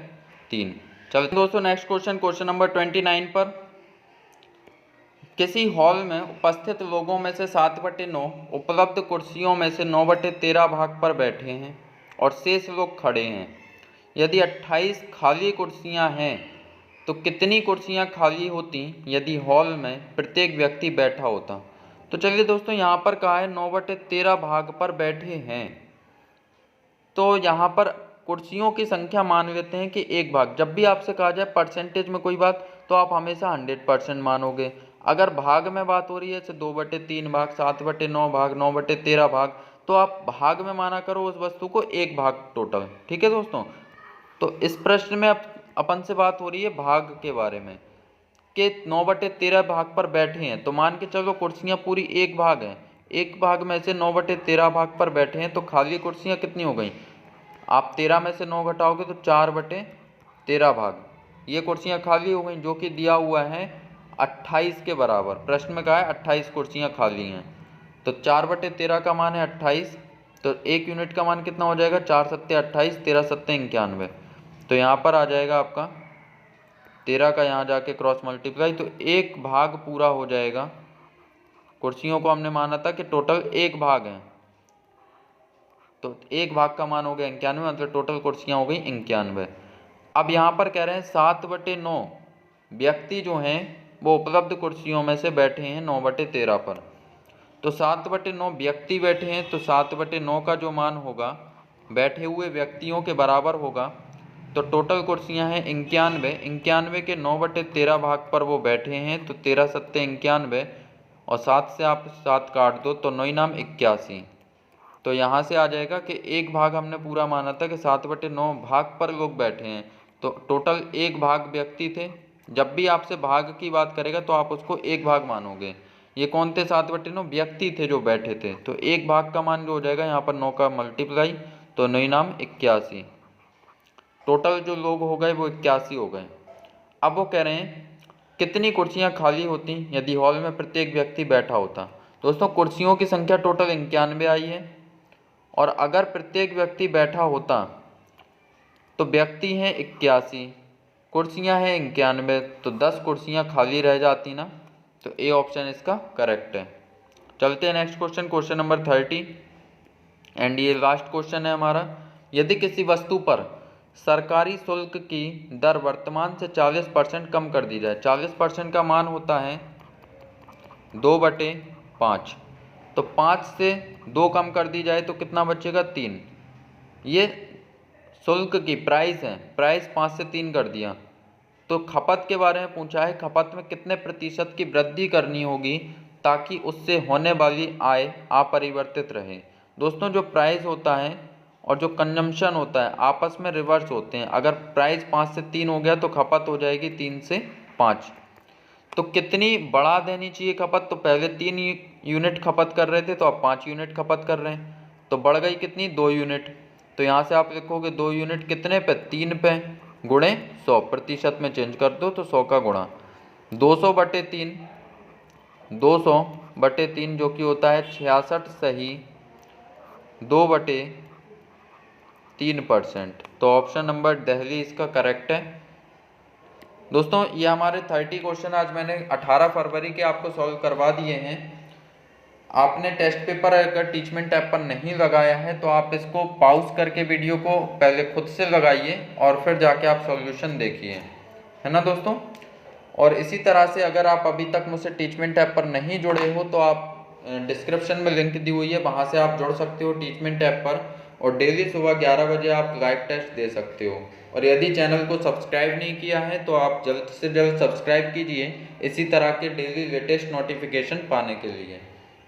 3। चलते दोस्तों नेक्स्ट क्वेश्चन, क्वेश्चन नंबर 29 पर। किसी हॉल में उपस्थित लोगों में से 7/9 उपलब्ध कुर्सियों में से 9/13 भाग पर बैठे हैं और शेष लोग खड़े हैं। यदि 28 खाली कुर्सियां हैं तो कितनी कुर्सियां खाली होती यदि हॉल में प्रत्येक व्यक्ति बैठा होता। तो चलिए दोस्तों, यहाँ पर कहा है 9/13 भाग पर बैठे हैं, तो यहाँ पर कुर्सियों की संख्या मान लेते हैं कि एक भाग। जब भी आपसे कहा जाए परसेंटेज में कोई बात, तो आप हमेशा 100% मानोगे। अगर भाग में बात हो रही है, जैसे 2/3 भाग, 7/9 भाग, 9/13 भाग, तो आप भाग में माना करो उस वस्तु को एक भाग टोटल। ठीक है दोस्तों, तो इस प्रश्न में अपन से बात हो रही है भाग के बारे में कि 9/13 भाग पर बैठे हैं, तो मान के चलो कुर्सियाँ पूरी एक भाग हैं, एक भाग में से 9/13 भाग पर बैठे हैं, तो खाली कुर्सियाँ कितनी हो गई। आप 13 में से 9 घटाओगे तो 4/13 भाग, ये कुर्सियाँ खाली हो गई, जो कि दिया हुआ है 28 के बराबर। प्रश्न में कहा है 28 कुर्सियाँ खाली हैं, तो 4/13 का मान है 28, तो एक यूनिट का मान कितना हो जाएगा, 4 सत्ते 28, 13 सत्ते 91। तो यहाँ पर आ जाएगा आपका 13 का यहाँ जाके क्रॉस मल्टीप्लाई, तो एक भाग पूरा हो जाएगा। कुर्सियों को हमने माना था कि टोटल एक भाग है, तो एक भाग का मान हो गया 91, मतलब टोटल कुर्सियाँ हो गई 91। अब यहाँ पर कह रहे हैं 7/9 व्यक्ति जो हैं वो उपलब्ध कुर्सियों में से बैठे हैं 9/13 पर। तो 7/9 व्यक्ति बैठे हैं, तो 7/9 का जो मान होगा बैठे हुए व्यक्तियों के बराबर होगा। तो टोटल कुर्सियां हैं 91, 91 के 9/13 भाग पर वो बैठे हैं, तो 13 सत्ते 91, और 7 से आप 7 काट दो तो 9 नाम 81। तो यहाँ से आ जाएगा कि एक भाग हमने पूरा माना था कि 7/9 भाग पर लोग बैठे हैं, तो टोटल एक भाग व्यक्ति थे। जब भी आपसे भाग की बात करेगा तो आप उसको एक भाग मानोगे। ये कौन थे, 7/9 व्यक्ति थे जो बैठे थे, तो एक भाग का मान जो हो जाएगा यहाँ पर 9 का मल्टीप्लाई, तो 9 नाम 81। टोटल जो लोग हो गए वो 81 हो गए। अब वो कह रहे हैं कितनी कुर्सियां खाली होती यदि हॉल में प्रत्येक व्यक्ति बैठा होता। दोस्तों कुर्सियों की संख्या टोटल 91 आई है, और अगर प्रत्येक व्यक्ति बैठा होता तो व्यक्ति हैं 81, कुर्सियां हैं 91, तो 10 कुर्सियां खाली रह जाती ना। तो ए ऑप्शन इसका करेक्ट है। चलते हैं next question, question number 30, and ये लास्ट क्वेश्चन है हमारा। यदि किसी वस्तु पर सरकारी शुल्क की दर वर्तमान से 40% कम कर दी जाए, 40% का मान होता है 2/5, तो 5 से 2 कम कर दी जाए तो कितना बचेगा 3। ये शुल्क की प्राइस है, प्राइस 5 से 3 कर दिया। तो खपत के बारे में पूछा है, खपत में कितने प्रतिशत की वृद्धि करनी होगी ताकि उससे होने वाली आय अपरिवर्तित रहे। दोस्तों जो प्राइस होता है और जो कंजम्पशन होता है आपस में रिवर्स होते हैं। अगर प्राइस 5 से 3 हो गया तो खपत हो जाएगी 3 से 5। तो कितनी बढ़ा देनी चाहिए खपत, तो पहले 3 यूनिट खपत कर रहे थे तो अब 5 यूनिट खपत कर रहे हैं, तो बढ़ गई कितनी 2 यूनिट। तो यहाँ से आप लिखोगे 2 यूनिट कितने पे, 3 पे, गुणे 100, प्रतिशत में चेंज कर दो तो 100 का गुणा 200/3, 200/3 जो कि होता है 66 सही 2/3%। तो ऑप्शन नंबर दिल्ली इसका करेक्ट है। दोस्तों ये हमारे 30 क्वेश्चन आज मैंने 18 फरवरी के आपको सॉल्व करवा दिए हैं। आपने टेस्ट पेपर अगर टीचमेंट ऐप पर नहीं लगाया है तो आप इसको पॉज करके वीडियो को पहले खुद से लगाइए और फिर जाके आप सॉल्यूशन देखिए, है ना दोस्तों। और इसी तरह से अगर आप अभी तक मुझसे टीचमेंट ऐप पर नहीं जुड़े हो तो आप डिस्क्रिप्शन में लिंक दी हुई है, वहाँ से आप जुड़ सकते हो टीचमेंट ऐप पर, और डेली सुबह 11 बजे आप लाइव टेस्ट दे सकते हो। और यदि चैनल को सब्सक्राइब नहीं किया है तो आप जल्द से जल्द सब्सक्राइब कीजिए इसी तरह के डेली लेटेस्ट नोटिफिकेशन पाने के लिए।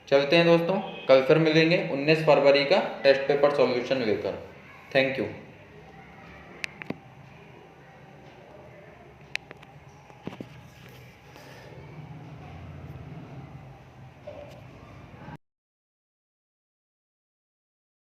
चलते हैं दोस्तों, कल फिर मिलेंगे 19 फरवरी का टेस्ट पेपर सॉल्यूशन लेकर। Thank you.